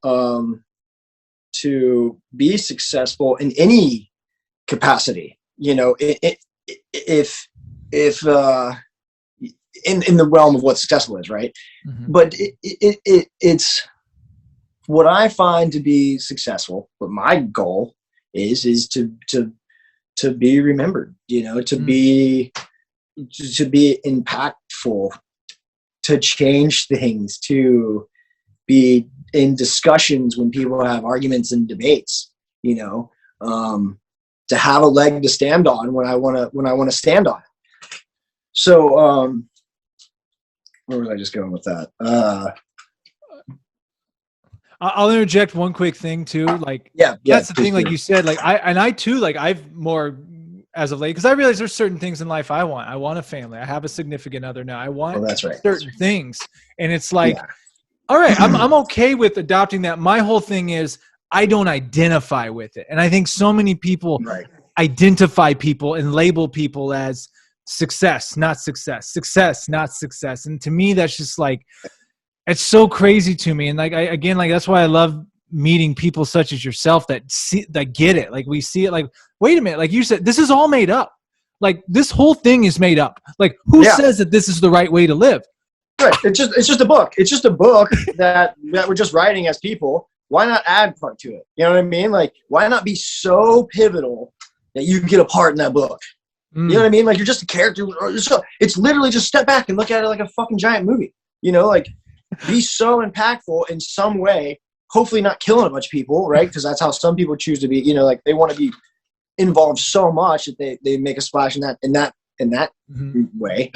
to be successful in any capacity. You know, if in the realm of what successful is, right? Mm-hmm. But it's what I find to be successful. What my goal is to be remembered. You know, to be impactful, to change things, to be in discussions when people have arguments and debates. You know, to have a leg to stand on when I want to stand on it. So, where was I just going with that? I'll interject one quick thing too. Like, Yeah, that's the thing. do. Like you said, like I too, like I've more as of late, because I realize there's certain things in life I want. I want a family. I have a significant other now. I want That's right. certain things, and it's like, Yeah. all right, I'm okay with adopting that. My whole thing is I don't identify with it, and I think so many people Right. identify people and label people as success, not success, not success, and to me that's just like, it's so crazy to me. And like, like, that's why I love meeting people such as yourself that see, that get it. Like we see it like, wait a minute, like you said, this is all made up. Like this whole thing is made up. Like who says that this is the right way to live? Right. It's just a book. It's just a book that we're just writing as people. Why not add part to it? You know what I mean? Like, why not be so pivotal that you get a part in that book? You know what I mean? Like, you're just a character. It's literally just step back and look at it like a fucking giant movie. You know, like, be so impactful in some way, hopefully not killing a bunch of people, right? Because that's how some people choose to be. You know, like they want to be involved so much that they make a splash in that way.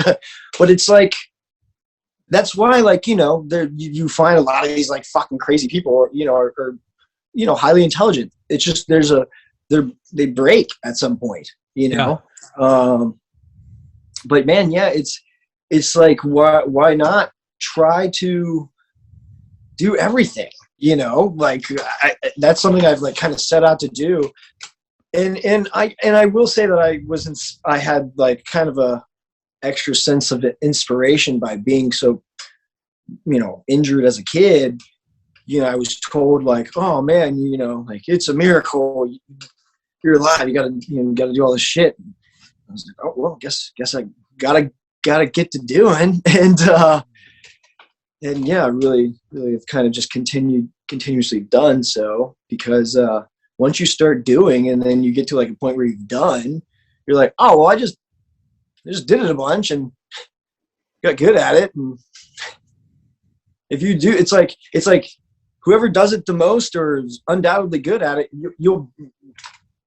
But it's like, that's why, like, you know, there you find a lot of these like fucking crazy people, you know, are you know, highly intelligent. It's just they break at some point, you know. Yeah. But man, yeah, it's like, why not try to do everything, you know? Like that's something I've like kind of set out to do, and I will say that I had like kind of a extra sense of inspiration by being so, you know, injured as a kid. You know, I was told like, oh man, you know, like it's a miracle you're alive, you gotta do all this shit. I was like, oh well, guess I gotta get to doing. And yeah, really have kind of just continuously done so, because once you start doing and then you get to like a point where you've done, you're like, oh well, I just did it a bunch and got good at it. And if you do, it's like whoever does it the most or is undoubtedly good at it, you'll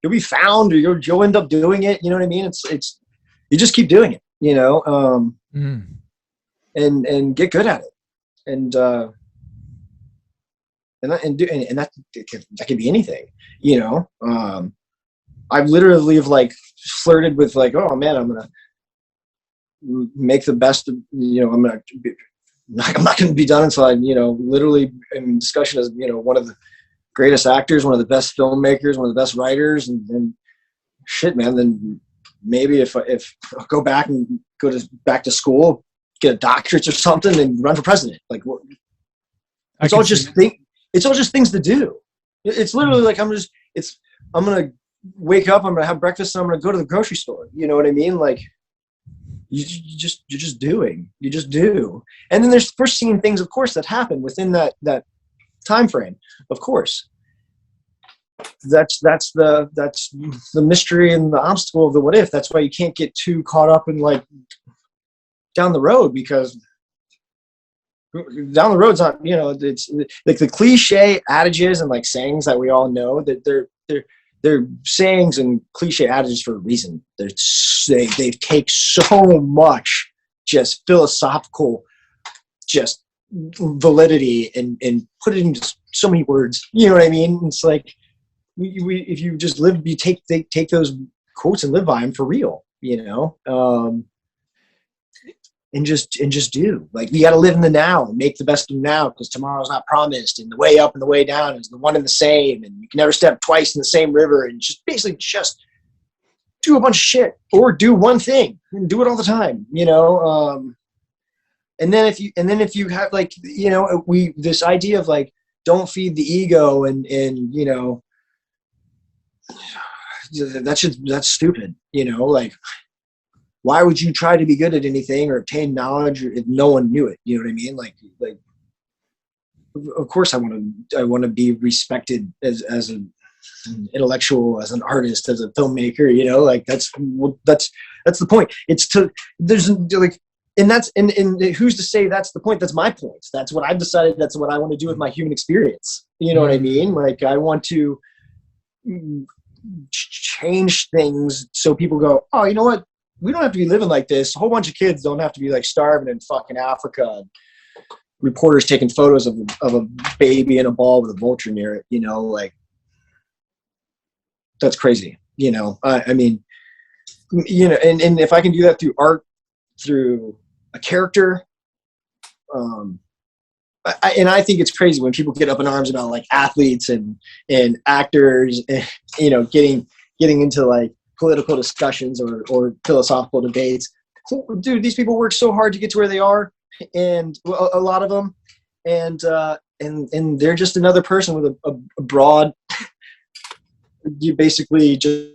be found, or you'll end up doing it. You know what I mean? It's you just keep doing it, you know, and get good at it. And that could be anything, you know. I've literally have like flirted with like, oh man, I'm gonna make the best of, you know, I'm not gonna be done until I, you know, literally in discussion as, you know, one of the greatest actors, one of the best filmmakers, one of the best writers, and shit, man. Then maybe if I'll go back and back to school, get a doctorate or something, and run for president. Like, it's all just things to do. It's literally like I'm gonna wake up, I'm gonna have breakfast, and I'm gonna go to the grocery store. You know what I mean? Like, you're just doing. You just do. And then there's foreseen things, of course, that happen within that time frame. Of course, that's the mystery and the obstacle of the what if. That's why you can't get too caught up in like down the road, because down the road's not, you know, it's like the cliche adages and like sayings that we all know, that they're sayings and cliche adages for a reason. They take so much just philosophical just validity and put it into so many words. You know what I mean? It's like, we if you just live, you take those quotes and live by them for real. you know, and just do. Like, you got to live in the now and make the best of now, because tomorrow's not promised, and the way up and the way down is the one and the same, and you can never step twice in the same river. And just basically just do a bunch of shit, or do one thing and do it all the time, you know. And then if you have, like, you know, this idea of like, don't feed the ego, and you know, that's stupid, you know. Like, why would you try to be good at anything or obtain knowledge if no one knew it? You know what I mean? Like, of course I want to be respected as an intellectual, as an artist, as a filmmaker, you know. Like, that's the point. It's to, there's like, and that's, and who's to say that's the point? That's my point. That's what I've decided. That's what I want to do with my human experience. You know what I mean? Like, I want to change things so people go, oh, you know what? We don't have to be living like this. A whole bunch of kids don't have to be like starving in fucking Africa. Reporters taking photos of a baby in a ball with a vulture near it. You know, like, that's crazy. You know, I mean, you know, and if I can do that through art, through a character, I think it's crazy when people get up in arms about like athletes and actors, and, you know, getting into like political discussions or philosophical debates. Dude, these people work so hard to get to where they are, and a lot of them, and they're just another person with a broad, you basically just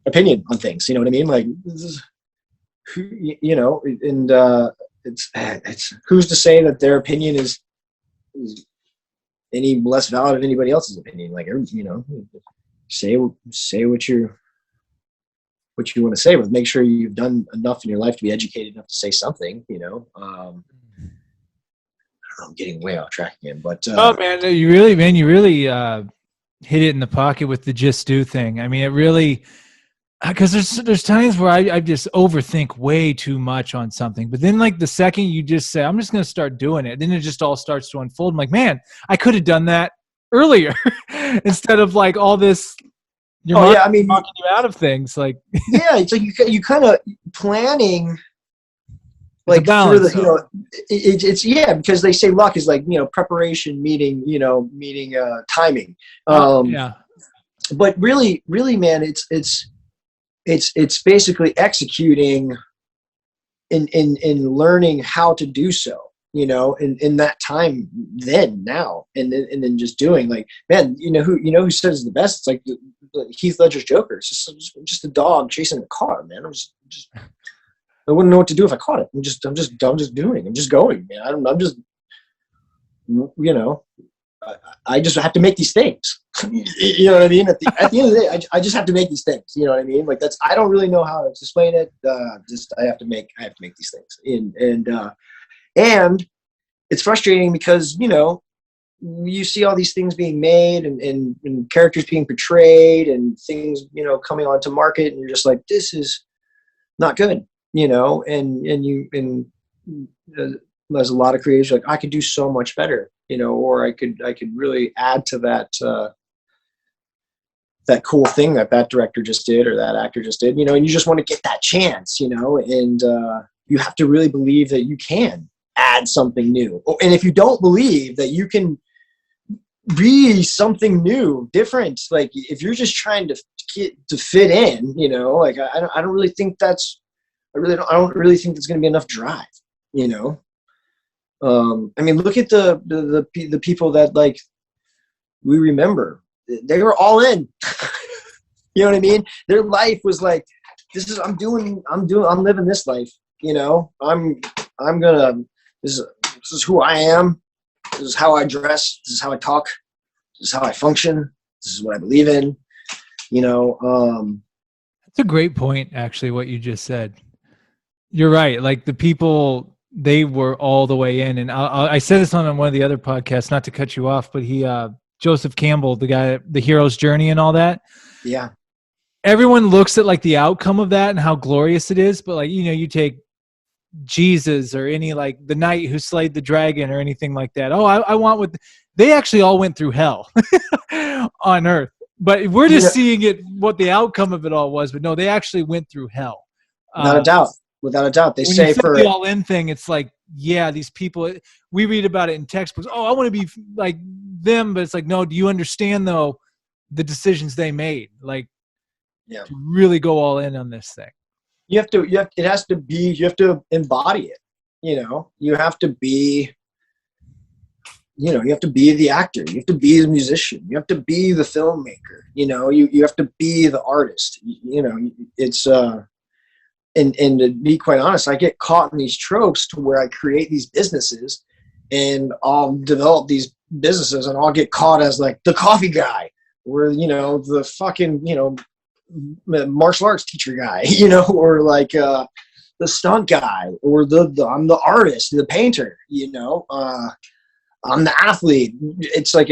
opinion on things. You know what I mean? Like, you know, and it's who's to say that their opinion is any less valid than anybody else's opinion? Like, you know, say what you want to say, but make sure you've done enough in your life to be educated enough to say something, you know. I don't know, I'm getting way off track again, but oh man, you really hit it in the pocket with the just do thing. I mean, it really, because there's times where I just overthink way too much on something, but then like the second you just say, I'm just going to start doing it, then it just all starts to unfold. I'm like, man, I could have done that earlier instead of like all this. I mean, talking you out of things, like yeah, it's like you kind of planning, like, balance, for the, you know, it's yeah, because they say luck is like, you know, preparation meeting timing. Yeah. But really, man, it's basically executing in learning how to do so, you know, in that time, now, and then just doing. Like, man, you know who says the best? It's like the Heath Ledger's Joker. It's just a dog chasing a car, man. I wouldn't know what to do if I caught it. I'm just doing. I'm just going, man. I'm just, you know, I just have to make these things. You know what I mean? At the end of the day, I just have to make these things. You know what I mean? Like, I don't really know how to explain it. I have to make these things. And it's frustrating because, you know, you see all these things being made and characters being portrayed and things, you know, coming onto market, and you're just like, this is not good, you know, and there's a lot of creators like, I could do so much better, you know, or I could really add to that, that cool thing that director just did or that actor just did, you know, and you just want to get that chance, you know, and you have to really believe that you can add something new. And if you don't believe that you can be something new, different, like if you're just trying to fit in, you know, like I don't really think that's, I don't really think there's going to be enough drive, you know. I mean, look at the people that, like, we remember. They were all in. You know what I mean? Their life was like, I'm living this life, you know. This is who I am. This is how I dress. This is how I talk. This is how I function. This is what I believe in, you know. That's a great point, actually, what you just said. You're right. Like, the people, they were all the way in. And I said this on one of the other podcasts, not to cut you off, but Joseph Campbell, the guy, the hero's journey and all that. Yeah. Everyone looks at like the outcome of that and how glorious it is. But like, you know, you take Jesus or any, like the knight who slayed the dragon or anything like that. Oh, I want what they actually all went through hell on earth. but we're You know, just seeing it, what the outcome of it all was. But no, they actually went through hell. without a doubt, without a doubt, they When you say said for the all in thing, it's like, yeah, these people, we read about it in textbooks. Oh, I want to be like them. But it's like, no, do you understand though the decisions they made? Like, yeah, to really go all in on this thing. it has to be, you have to embody it. You have to be, you have to be the actor, you have to be the musician, you have to be the filmmaker, you have to be the artist. It's and to be quite honest, I get caught in these tropes to where I create these businesses and I'll develop these businesses and I'll get caught as like the coffee guy or, the fucking, martial arts teacher guy, or like the stunt guy or I'm the artist, the painter, I'm the athlete. It's like,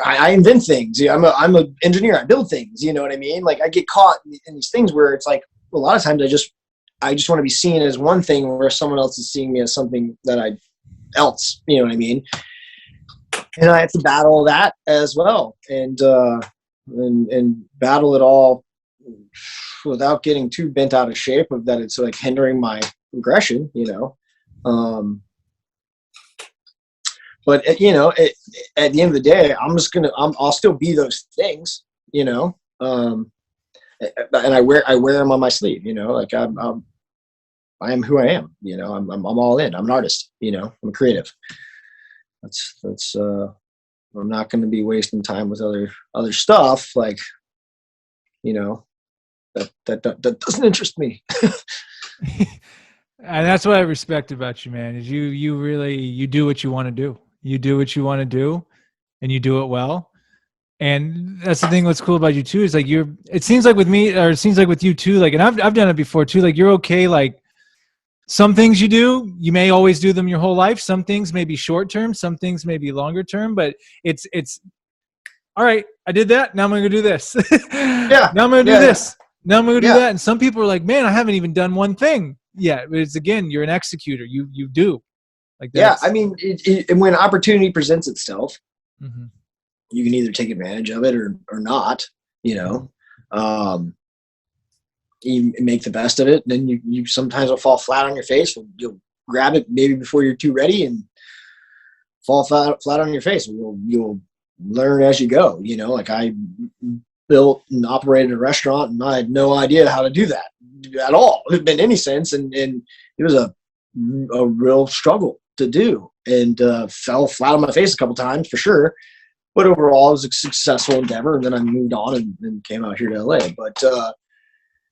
I invent things. Yeah, I'm a engineer. I build things. You know what I mean? Like I get caught in these things where it's like a lot of times I just want to be seen as one thing where someone else is seeing me as something that else. You know what I mean? And I have to battle that as well, and battle it all without getting too bent out of shape of that. It's like hindering my progression. But at the end of the day, I'll still be those things, and I wear them on my sleeve, like I am who I am, I'm all in. I'm an artist, I'm a creative. That's I'm not going to be wasting time with other stuff. Like, that doesn't interest me. And that's what I respect about you, man, is you really, you do what you want to do. You do what you want to do and you do it well. And that's the thing. What's cool about you too is like it seems like with me, or it seems like with you too, like, and I've done it before too. Like you're okay. Like some things you do, you may always do them your whole life. Some things may be short term, some things may be longer term, but it's all right. I did that. Now I'm going to do this. Yeah. Now I'm going to do this. Now I'm going to do Yeah. that. And some people are like, man, I haven't even done one thing yet. But it's, again, you're an executor. You do. Like Yeah. that's, I mean, when opportunity presents itself, mm-hmm. you can either take advantage of it or not, you make the best of it. And then you sometimes will fall flat on your face. You'll grab it maybe before you're too ready and fall flat on your face. You'll learn as you go, like I built and operated a restaurant and I had no idea how to do that at all in any sense. And it was a real struggle to do, and fell flat on my face a couple times for sure. But overall, it was a successful endeavor. And then I moved on and came out here to LA. But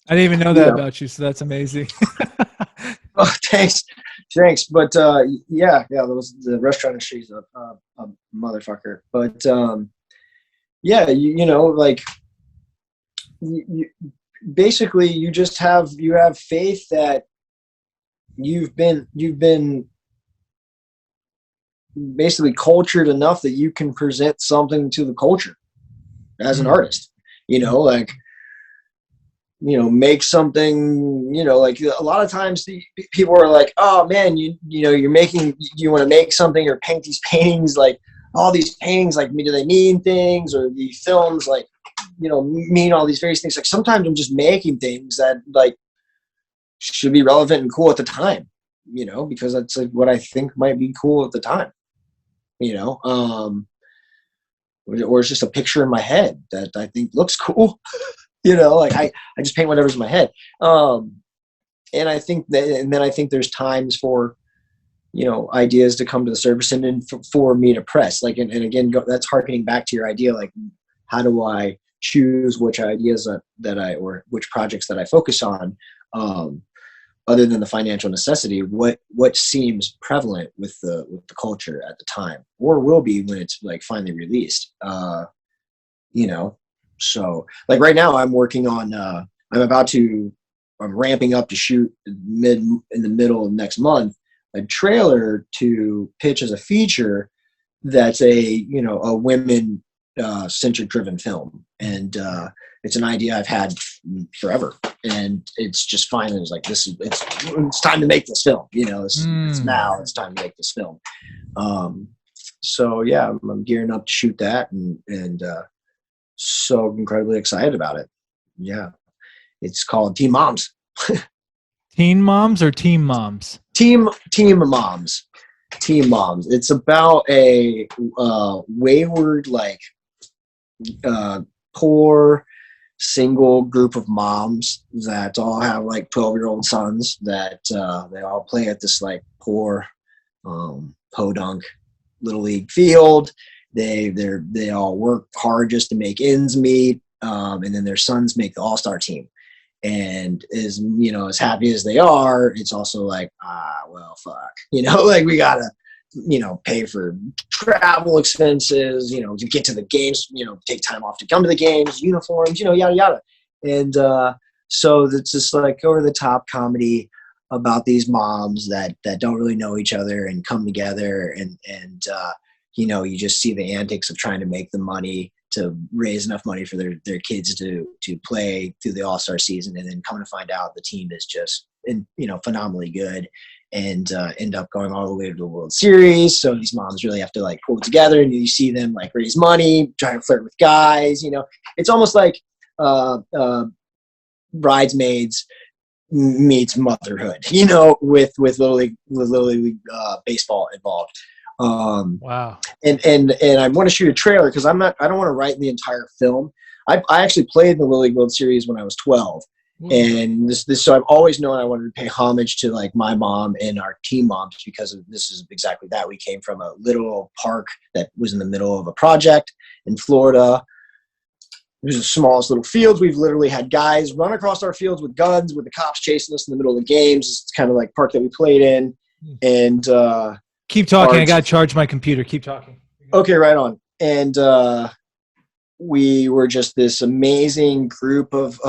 I didn't even know that about you. So that's amazing. oh, thanks. But yeah, the restaurant industry is a motherfucker. But yeah, like you basically you have faith that you've been basically cultured enough that you can present something to the culture as an artist, like, make something, like a lot of times people are like, oh man, you want to make something or paint these paintings, like all these paintings, like, do they mean things, or the films, like, mean all these various things. Like sometimes I'm just making things that like should be relevant and cool at the time, because that's like what I think might be cool at the time, or it's just a picture in my head that I think looks cool. Like I just paint whatever's in my head. And I think and then I think there's times for, ideas to come to the surface and then for me to press, like, and again, that's harkening back to your idea. Like, how do I choose which ideas or which projects that I focus on, other than the financial necessity, what seems prevalent with the culture at the time, or will be when it's like finally released, So like right now I'm working on, I'm ramping up to shoot in the middle of next month, a trailer to pitch as a feature that's a women centric driven film. And it's an idea I've had forever. And it's just finally, it's like, it's time to make this film, it's now, it's time to make this film. So yeah, I'm gearing up to shoot that and so incredibly excited about it. Yeah. It's called Team Moms. Teen moms or team moms? Team Moms. Team Moms. It's about a wayward, like poor single group of moms that all have like 12-year-old sons that they all play at this like poor podunk little league field. They all work hard just to make ends meet, and then their sons make the all-star team. And as happy as they are, it's also like, well, fuck, like we gotta, pay for travel expenses, to get to the games, take time off to come to the games, uniforms, yada, yada. And so it's just like over the top comedy about these moms that don't really know each other and come together. And you just see the antics of trying to make the money to raise enough money for their kids to play through the All-Star season. And then come to find out the team is just, phenomenally good, and end up going all the way to the World Series. So these moms really have to like pull it together, and you see them like raise money, trying to flirt with guys. It's almost like Bridesmaids meets motherhood, with Little League baseball involved. Wow. And I want to shoot a trailer because I don't want to write the entire film. I actually played in the Little League World Series when I was 12. And so I've always known I wanted to pay homage to like my mom and our team moms, because this is exactly that. We came from a little park that was in the middle of a project in Florida. It was the smallest little fields. We've literally had guys run across our fields with guns, with the cops chasing us in the middle of the games. It's kind of like park that we played in. And keep talking. I got to charge my computer. Keep talking. Okay, right on. And we were just this amazing group of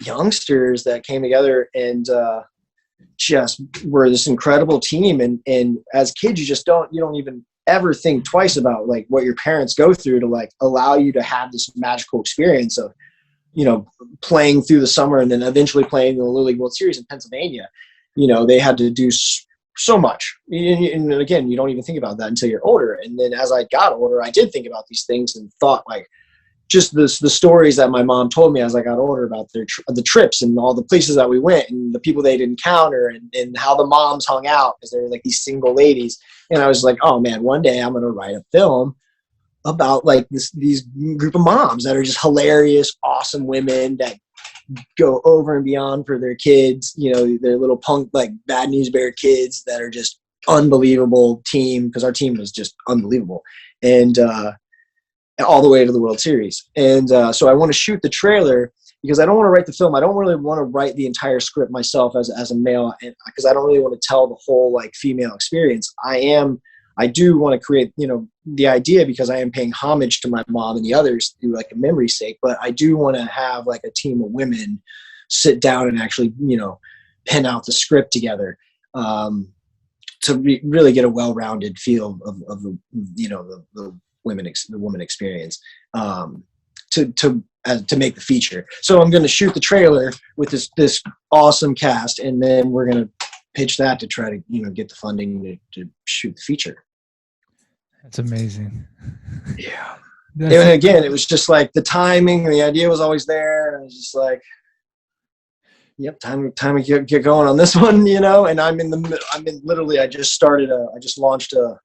youngsters that came together and just were this incredible team. And as kids, you don't even ever think twice about like what your parents go through to like allow you to have this magical experience of, playing through the summer and then eventually playing in the Little League World Series in Pennsylvania. They had to do so much. And again, you don't even think about that until you're older. And then as I got older, I did think about these things and thought like, just the stories that my mom told me as I got older about the trips and all the places that we went and the people they'd encounter and how the moms hung out, because they were like these single ladies. And I was like, oh man, one day I'm going to write a film about like these group of moms that are just hilarious, awesome women that go over and beyond for their kids, their little punk, like Bad News Bear kids that are just unbelievable team, because our team was just unbelievable. And, all the way to the World Series. And so I want to shoot the trailer because I don't want to write the film. I don't really want to write the entire script myself as a male, because I don't really want to tell the whole like female experience. I do want to create, the idea, because I am paying homage to my mom and the others through like a memory's sake, but I do want to have like a team of women sit down and actually, pen out the script together, to really get a well-rounded feel of the woman experience, to make the feature. So I'm going to shoot the trailer with this awesome cast, and then we're going to pitch that to try to get the funding to shoot the feature. That's amazing. Yeah. And again, it was just like the timing and the idea was always there, and it was just like, yep, time to get going on this one, And I just launched a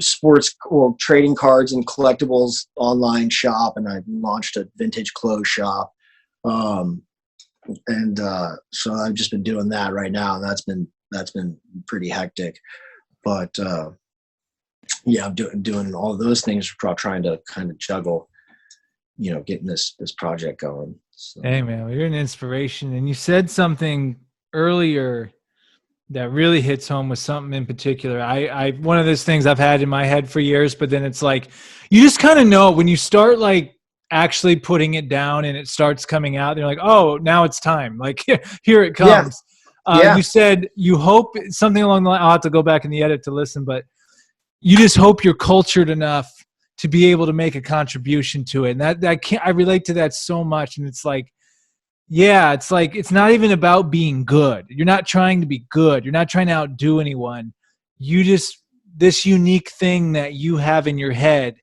sports trading cards and collectibles online shop, and I launched a vintage clothes shop, and so I've just been doing that right now, and that's been pretty hectic, but yeah, I'm doing all of those things while trying to kind of juggle, getting this project going. So. Hey man, well, you're an inspiration, and you said something earlier that really hits home with something in particular. I one of those things I've had in my head for years, but then it's like, you just kind of know when you start like actually putting it down and it starts coming out, you're like, oh, now it's time. Like here it comes. Yeah. You said you hope something along the line, I'll have to go back in the edit to listen, but you just hope you're cultured enough to be able to make a contribution to it. And I relate to that so much. And it's like, yeah, it's like, it's not even about being good. You're not trying to be good. You're not trying to outdo anyone. You just, this unique thing that you have in your head,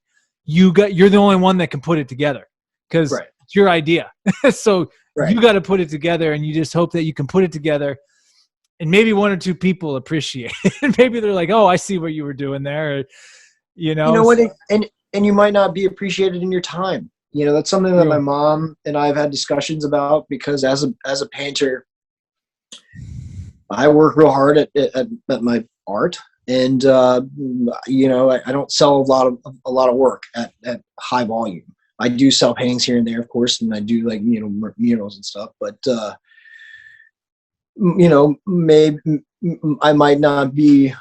you're the only one that can put it together because Right. it's your idea. So Right. you got to put it together, and you just hope that you can put it together. And maybe one or two people appreciate it. Maybe they're like, "Oh, I see what you were doing there," You know what? And you might not be appreciated in your time. You know, that's something that my True. mom and I have had discussions about, because as a painter, I work real hard at my art, and you know, I don't sell a lot of work at high volume. I do sell paintings here and there, of course, and I do, like, you know, murals and stuff. But you know, maybe I might not be,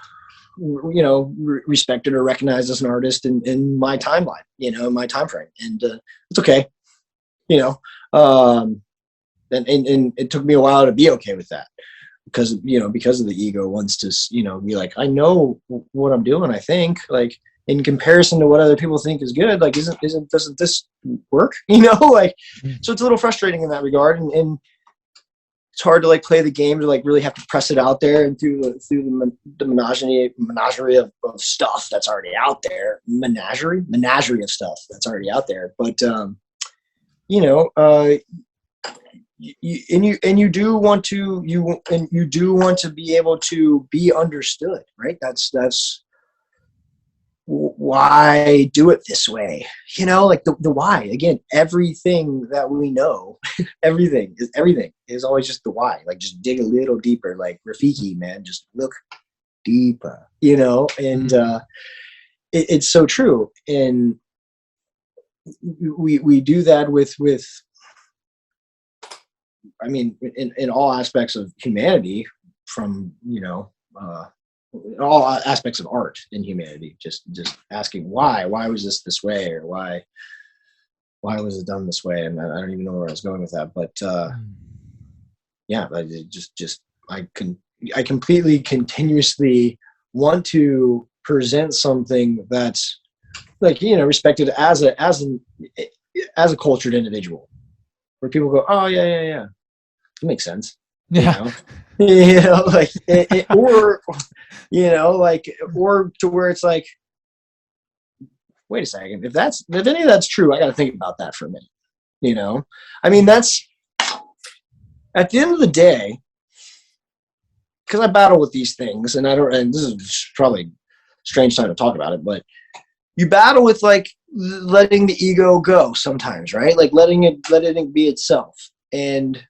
you know, respected or recognized as an artist in my timeline, you know, in my time frame, and it's okay, you know. And it took me a while to be okay with that, because, you know, because of the ego wants to, you know, be like, I know what I'm doing. I think, like, in comparison to what other people think is good, like, doesn't this work? You know, like, so it's a little frustrating in that regard, and it's hard to, like, play the game, to, like, really have to press it out there, and through the menagerie of stuff that's already out there, menagerie of stuff that's already out there. But you know, you do want to be able to be understood, right? That's why do it this way, you know, like the why. Again, everything that we know, everything is always just the why. Like, just dig a little deeper, like Rafiki, man, just look deeper, you know. And it's so true. And we do that with I mean, in all aspects of humanity, from, you know, all aspects of art in humanity, just asking why was this way, or why was it done this way? And I don't even know where I was going with that, but yeah, I completely continuously want to present something that's, like, you know, respected as a cultured individual, where people go, oh yeah, it makes sense. Yeah. You know, like, or, you know, like, or to where it's like, wait a second, if any of that's true, I got to think about that for a minute. You know, I mean, that's, at the end of the day, because I battle with these things, and this is probably a strange time to talk about it, but you battle with, like, letting the ego go sometimes, right? Like, letting it be itself. And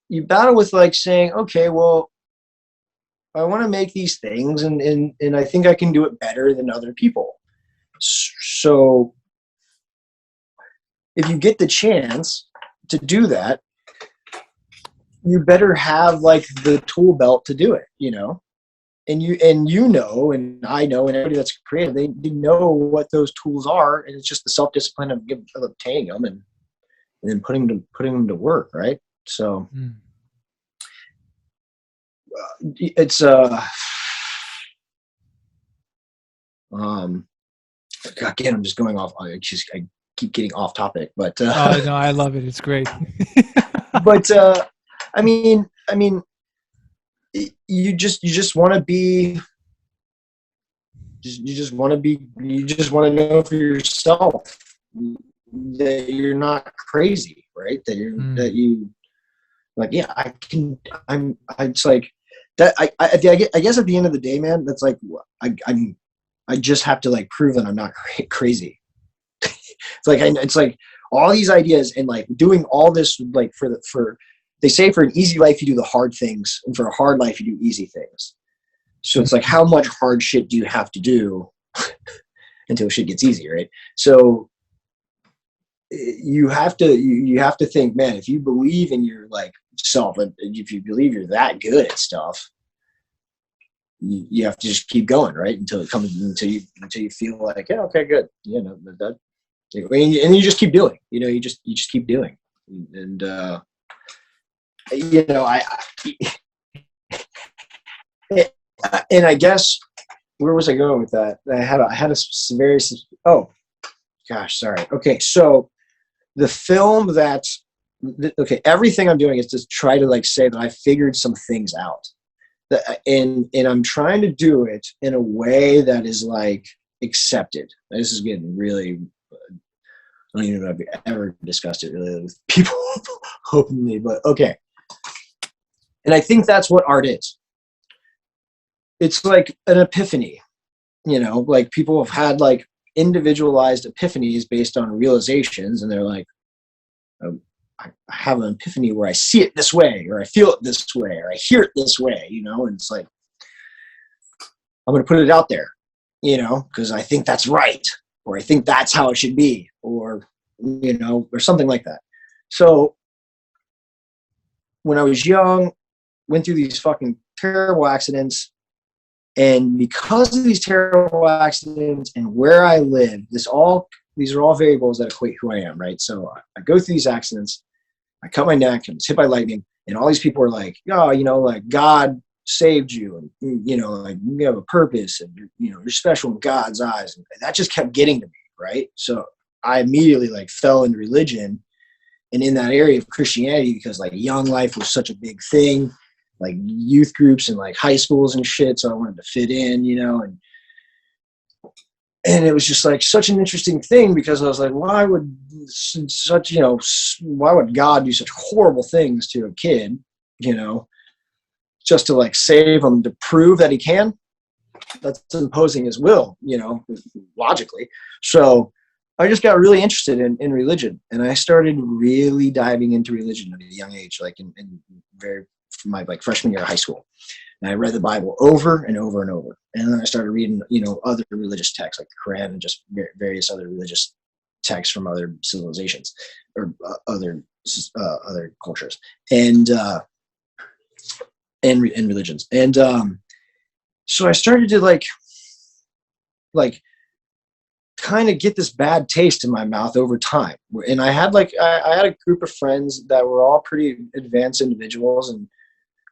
you battle with, like, saying, okay, well, I want to make these things, and I think I can do it better than other people. So if you get the chance to do that, you better have, like, the tool belt to do it, you know. And you know, and I know, and everybody that's creative, they know what those tools are, and it's just the self-discipline of obtaining them, and then putting them to work, right? So it's again, I'm just going off. I keep getting off topic, but Oh no, I love it. It's great. but I mean, you just want to be. You just want to know for yourself that you're not crazy, right? That you, like, yeah, I can. It's like that. I guess at the end of the day, man, that's like, I just have to, like, prove that I'm not crazy. It's like all these ideas, and, like, doing all this, like, for they say, for an easy life you do the hard things, and for a hard life you do easy things. So it's like, how much hard shit do you have to do until shit gets easy, right? So you have to think, man, if you believe in your, like, self, and if you believe you're that good at stuff, you have to just keep going, right? Until you feel like, yeah, okay, good, you know, that, and you just keep doing, you know, you just keep doing. And you know, and I guess, where was I going with that? I had a very, oh gosh, sorry. Okay, so the film okay, everything I'm doing is to try to, like, say that I figured some things out, and I'm trying to do it in a way that is, like, accepted. This is getting really, I don't even know if I've ever discussed it really with people openly, but okay. And I think that's what art is. It's like an epiphany, like people have had like individualized epiphanies based on realizations, and they're like, I have an epiphany where I see it this way, or I feel it this way, or I hear it this way, and it's like, I'm going to put it out there, because I think that's right, or I think that's how it should be, or, or something like that. So when I was young, went through these fucking terrible accidents. And because of these terrible accidents and where I live, these are all variables that equate who I am, right? So I go through these accidents, I cut my neck, and was hit by lightning, and all these people are like, oh, like God saved you, and like you have a purpose, and you're special in God's eyes, and that just kept getting to me, right? So I immediately like fell into religion, and in that area of Christianity, because like Young Life was such a big thing, like youth groups and like high schools and shit. So I wanted to fit in, and it was just like such an interesting thing, because I was like, why would God do such horrible things to a kid, just to like save him, to prove that he can? That's imposing his will, logically. So I just got really interested in religion, and I started really diving into religion at a young age, like in from my like freshman year of high school. And I read the Bible over and over and over. And then I started reading, other religious texts like the Quran and just various other religious texts from other civilizations or other cultures and religions. And so I started to like kind of get this bad taste in my mouth over time. And I had I had a group of friends that were all pretty advanced individuals, and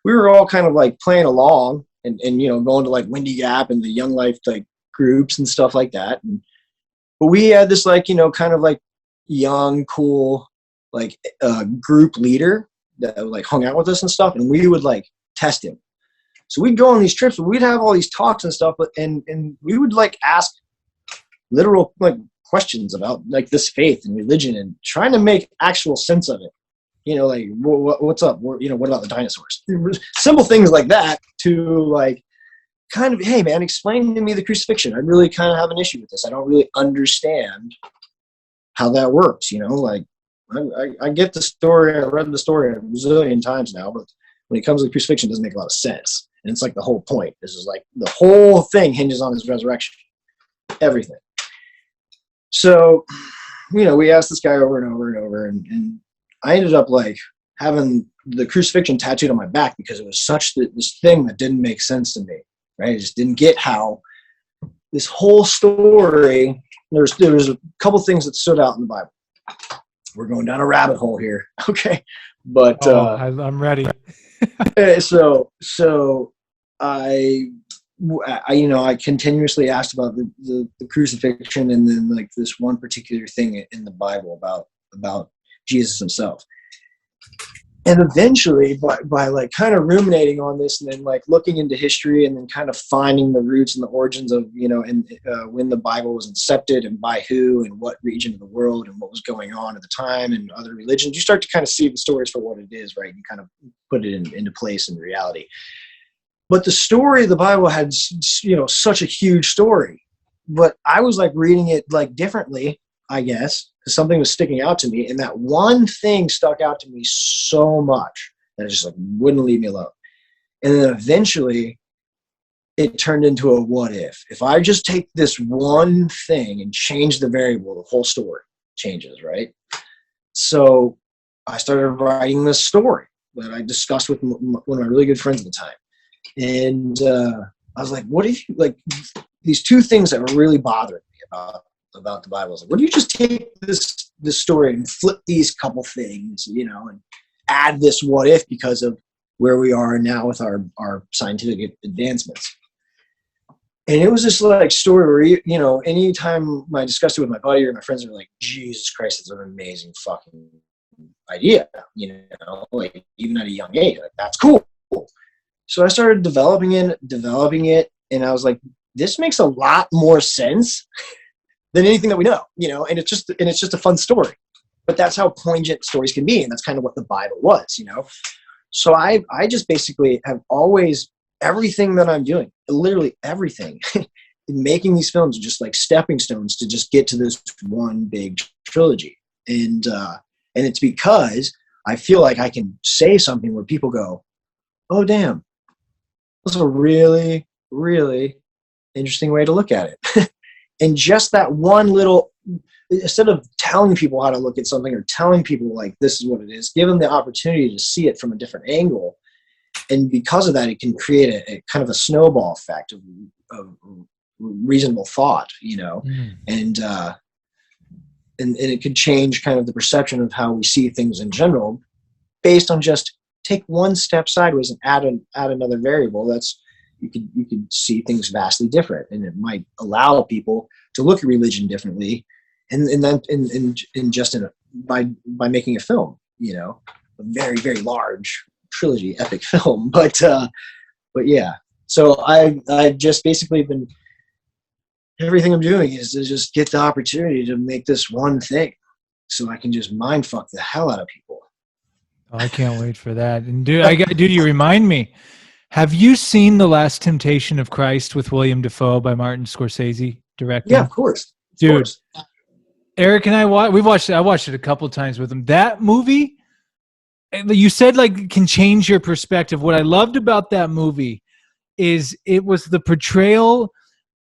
we were all kind of like playing along and going to like Windy Gap and the Young Life like groups and stuff like that. But we had this like, kind of like young, cool, like group leader that like hung out with us and stuff. And we would like test him. So we'd go on these trips, but we'd have all these talks and stuff. And we would like ask literal like questions about like this faith and religion and trying to make actual sense of it. Like what's up? What about the dinosaurs? Simple things like that, to like kind of, hey man, explain to me the crucifixion. I really kind of have an issue with this. I don't really understand how that works. Like I get the story. I read the story a bazillion times now, but when it comes to the crucifixion, it doesn't make a lot of sense. And it's like the whole point. This is like the whole thing hinges on his resurrection. Everything. So, we asked this guy over and over and over, and I ended up like having the crucifixion tattooed on my back because it was such this thing that didn't make sense to me, right? I just didn't get how this whole story, there was a couple things that stood out in the Bible. We're going down a rabbit hole here. Okay. But I'm ready. so I continuously asked about the crucifixion, and then like this one particular thing in the Bible about Jesus himself. And eventually by like kind of ruminating on this, and then like looking into history, and then kind of finding the roots and the origins of, when the Bible was incepted and by who and what region of the world and what was going on at the time and other religions, you start to kind of see the stories for what it is, right? You kind of put it into place in reality. But the story of the Bible had, such a huge story, but I was like reading it like differently, I guess, because something was sticking out to me. And that one thing stuck out to me so much that it just like wouldn't leave me alone. And then eventually it turned into a what if I just take this one thing and change the variable, the whole story changes, right? So I started writing this story that I discussed with one of my really good friends at the time. And I was like, what if you, like, these two things that were really bothering me about the Bible. I was like, what if you just take this story and flip these couple things, and add this what if because of where we are now with our scientific advancements. And it was this like story where, anytime I discussed it with my buddy or my friends, are like, Jesus Christ, it's an amazing fucking idea, like even at a young age, like that's cool. So I started developing it, and I was like this makes a lot more sense than anything that we know, and it's just a fun story. But that's how poignant stories can be, and that's kind of what the Bible was, So I just basically have always, everything that I'm doing, literally everything, in making these films are just like stepping stones to just get to this one big trilogy. And it's because I feel like I can say something where people go, oh, damn, that's a really, really interesting way to look at it. And just that one little, instead of telling people how to look at something or telling people like this is what it is, give them the opportunity to see it from a different angle. And because of that, it can create a kind of a snowball effect of reasonable thought, and it could change kind of the perception of how we see things in general, based on just take one step sideways and add another variable. That's you could see things vastly different, and it might allow people to look at religion differently, and then by making a film, a very, very large trilogy epic film. But yeah, so I've just basically been, everything I'm doing is to just get the opportunity to make this one thing so I can just mind fuck the hell out of people. Oh, I can't wait for that. And dude, you remind me. Have you seen The Last Temptation of Christ with William Dafoe by Martin Scorsese directing? Yeah, of course. Dude, Eric and I watched it. I watched it a couple times with him. That movie, you said like can change your perspective. What I loved about that movie is it was the portrayal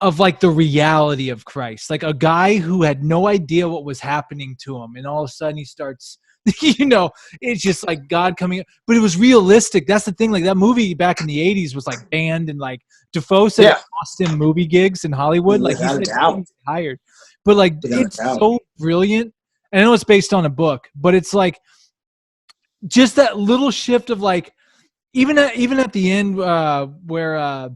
of like the reality of Christ, like a guy who had no idea what was happening to him, and all of a sudden he starts, it's just like God coming. But it was realistic. That's the thing. Like that movie back in the '80s was like banned, and like Dafoe said it cost him movie gigs in Hollywood. Like he said he was hired, but like it's so brilliant. And I know it's based on a book, but it's like just that little shift of like even at the end where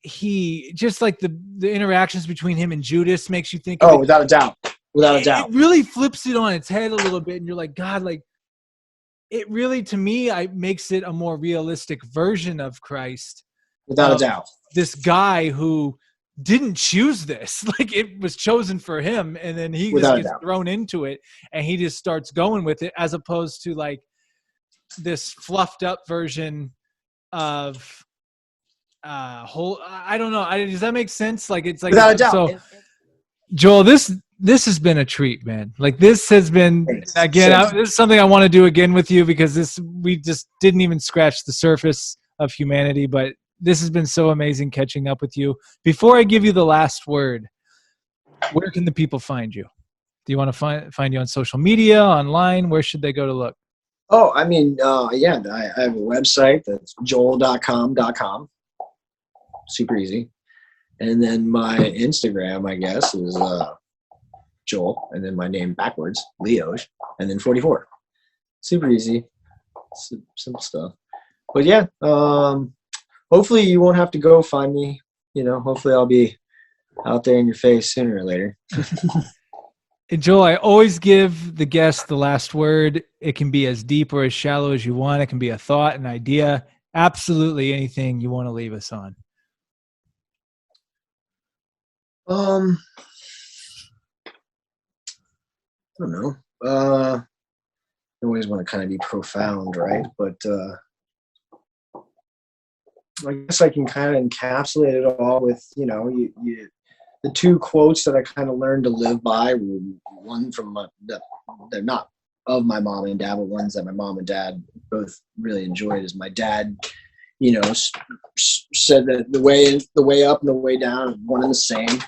he just like the interactions between him and Judas makes you think. Oh, without a doubt. Without a doubt. It really flips it on its head a little bit, and you're like, God, like it really, to me, makes it a more realistic version of Christ. Without a doubt. This guy who didn't choose this, like it was chosen for him, and then he just gets thrown into it, and he just starts going with it, as opposed to like this fluffed up version of I don't know. Does that make sense? Like it's like without a doubt. So, Joel, this has been a treat, man. Like this has been, again, this is something I want to do again with you, because we just didn't even scratch the surface of humanity, but this has been so amazing catching up with you. Before I give you the last word, where can the people find you? Do you want to find you on social media, online? Where should they go to look? Oh, I mean, yeah, I have a website that's joel.com. Super easy. And then my Instagram, I guess, is Joel, and then my name backwards, Leoj, and then 44. Super easy. Simple stuff. But yeah, hopefully you won't have to go find me. Hopefully I'll be out there in your face sooner or later. And Joel, I always give the guest the last word. It can be as deep or as shallow as you want. It can be a thought, an idea, absolutely anything you want to leave us on. I don't know. I always want to kind of be profound, right? But I guess I can kind of encapsulate it all with, the two quotes that I kind of learned to live by. One from they're not of my mom and dad, but ones that my mom and dad both really enjoyed. Is my dad, said that the way up and the way down are one and the same.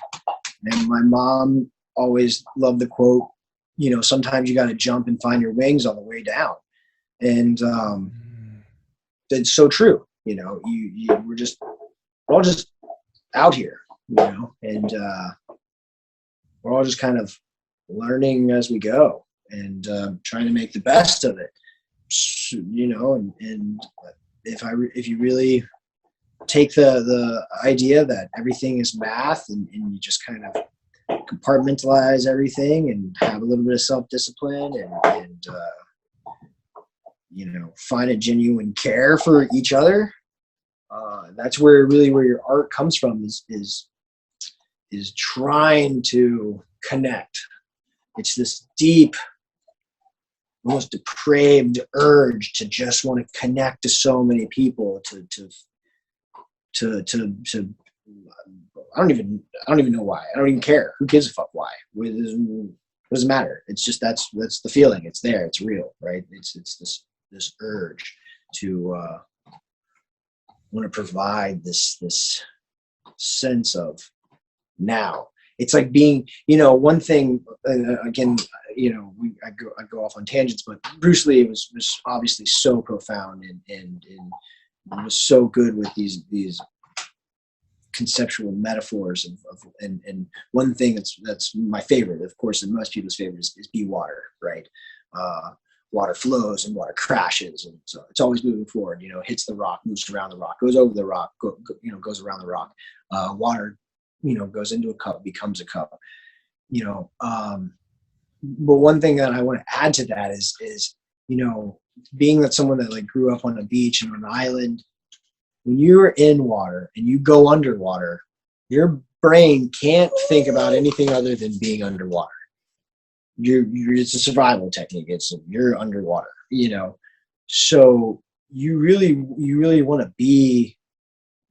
And my mom always loved the quote, sometimes you got to jump and find your wings on the way down. And it's so true. We're all just out here, and we're all just kind of learning as we go, and trying to make the best of it. And if you really take the idea that everything is math, and you just kind of compartmentalize everything and have a little bit of self-discipline and find a genuine care for each other, that's where your art comes from, is trying to connect. It's this deep, almost depraved urge to just want to connect to so many people, to I don't even know why. I don't even care. Who gives a fuck why? What does it matter? It's just that's the feeling. It's there. It's real, right? It's this urge to want to provide this sense of now. It's like being, one thing. Again, I go off on tangents, but Bruce Lee was obviously so profound and was so good with these conceptual metaphors and one thing that's my favorite, of course, and most people's favorite is be water, right? Water flows and water crashes, and so it's always moving forward. Hits the rock, moves around the rock, goes over the rock, goes around the rock. Water, goes into a cup, becomes a cup. But one thing that I want to add to that is being that someone that like grew up on a beach and on an island. When you're in water and you go underwater, your brain can't think about anything other than being underwater. It's a survival technique. You're underwater, So you really want to be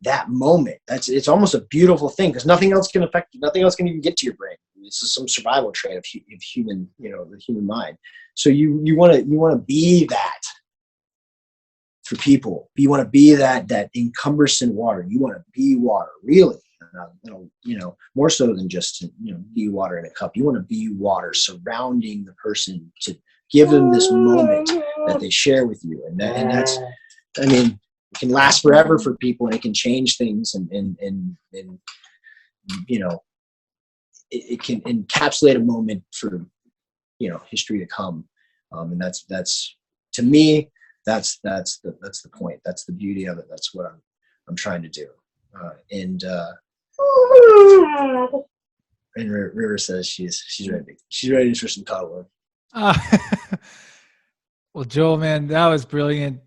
that moment. It's almost a beautiful thing because nothing else can affect you. Nothing else can even get to your brain. This is some survival trait of human, the human mind. So you want to be that. For people, you want to be that encumbersome water. You want to be water, really. More so than just to, be water in a cup. You want to be water surrounding the person to give them this moment that they share with you, and that's, it can last forever for people, and it can change things, and it can encapsulate a moment for history to come, and that's to me. That's the point. That's the beauty of it. That's what I'm trying to do. And River says she's ready. She's ready for some cuddling. Well, Joel, man, that was brilliant.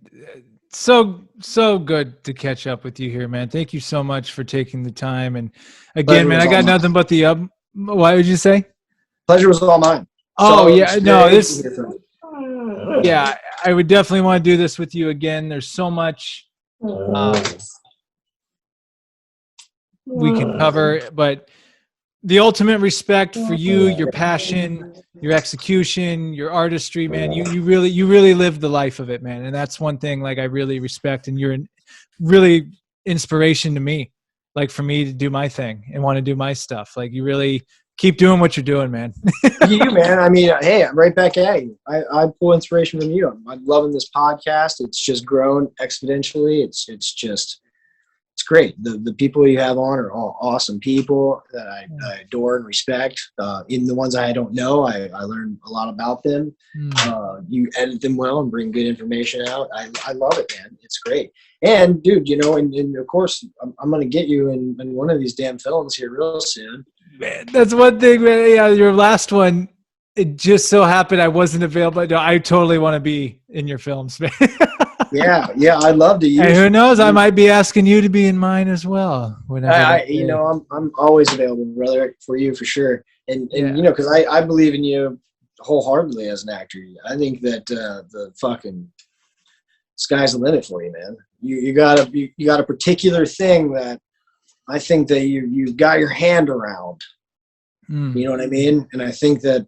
So good to catch up with you here, man. Thank you so much for taking the time. And again, man, I got nothing but the what would you say? Pleasure was all mine. Oh, yeah, no, this. Yeah, I would definitely want to do this with you again. There's so much we can cover, but the ultimate respect for you, your passion, your execution, your artistry, man. You really live the life of it, man. And that's one thing like I really respect, and you're really inspiration to me, like for me to do my thing and want to do my stuff. Like you really keep doing what you're doing, man. You, man. Hey, I'm right back at you. I pull inspiration from you. I'm loving this podcast. It's just grown exponentially. It's great. The people you have on are all awesome people that I adore and respect. Even the ones I don't know, I learn a lot about them. You edit them well and bring good information out. I love it, man. It's great. And dude, and of course, I'm going to get you in one of these damn films here real soon. Man, that's one thing, man. Yeah, your last one, it just so happened I wasn't available. No, I totally want to be in your films, man. Yeah, I'd love to use. And who knows? I might be asking you to be in mine as well. I'm always available, brother, for you for sure. And because I believe in you wholeheartedly as an actor. I think that the fucking sky's the limit for you, man. You got a particular thing that I think that you've got your hand around. You know what I mean? And I think that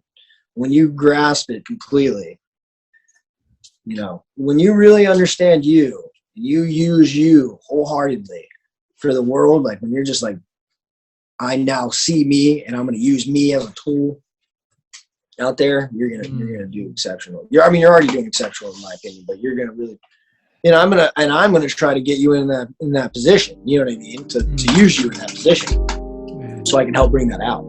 when you grasp it completely, when you really understand you use you wholeheartedly for the world, like when you're just like, I now see me and I'm going to use me as a tool out there, you're going to do exceptional. You're already doing exceptional in my opinion, but you're going to really, I'm going to try to get you in that position. You know what I mean? To use you in that position, so I can help bring that out.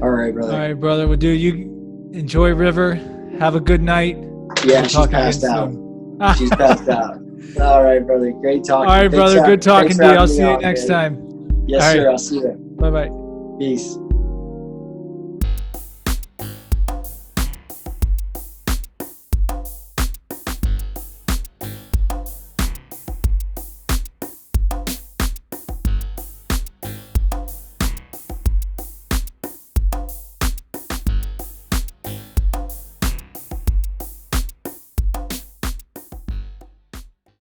All right, brother. Well, dude, you enjoy River. Have a good night. Yeah, she's passed out. She's passed out. All right, brother. Great talking. All right, brother. Good talking to you. I'll see you next time. Yes, sir. I'll see you. Bye-bye. Peace.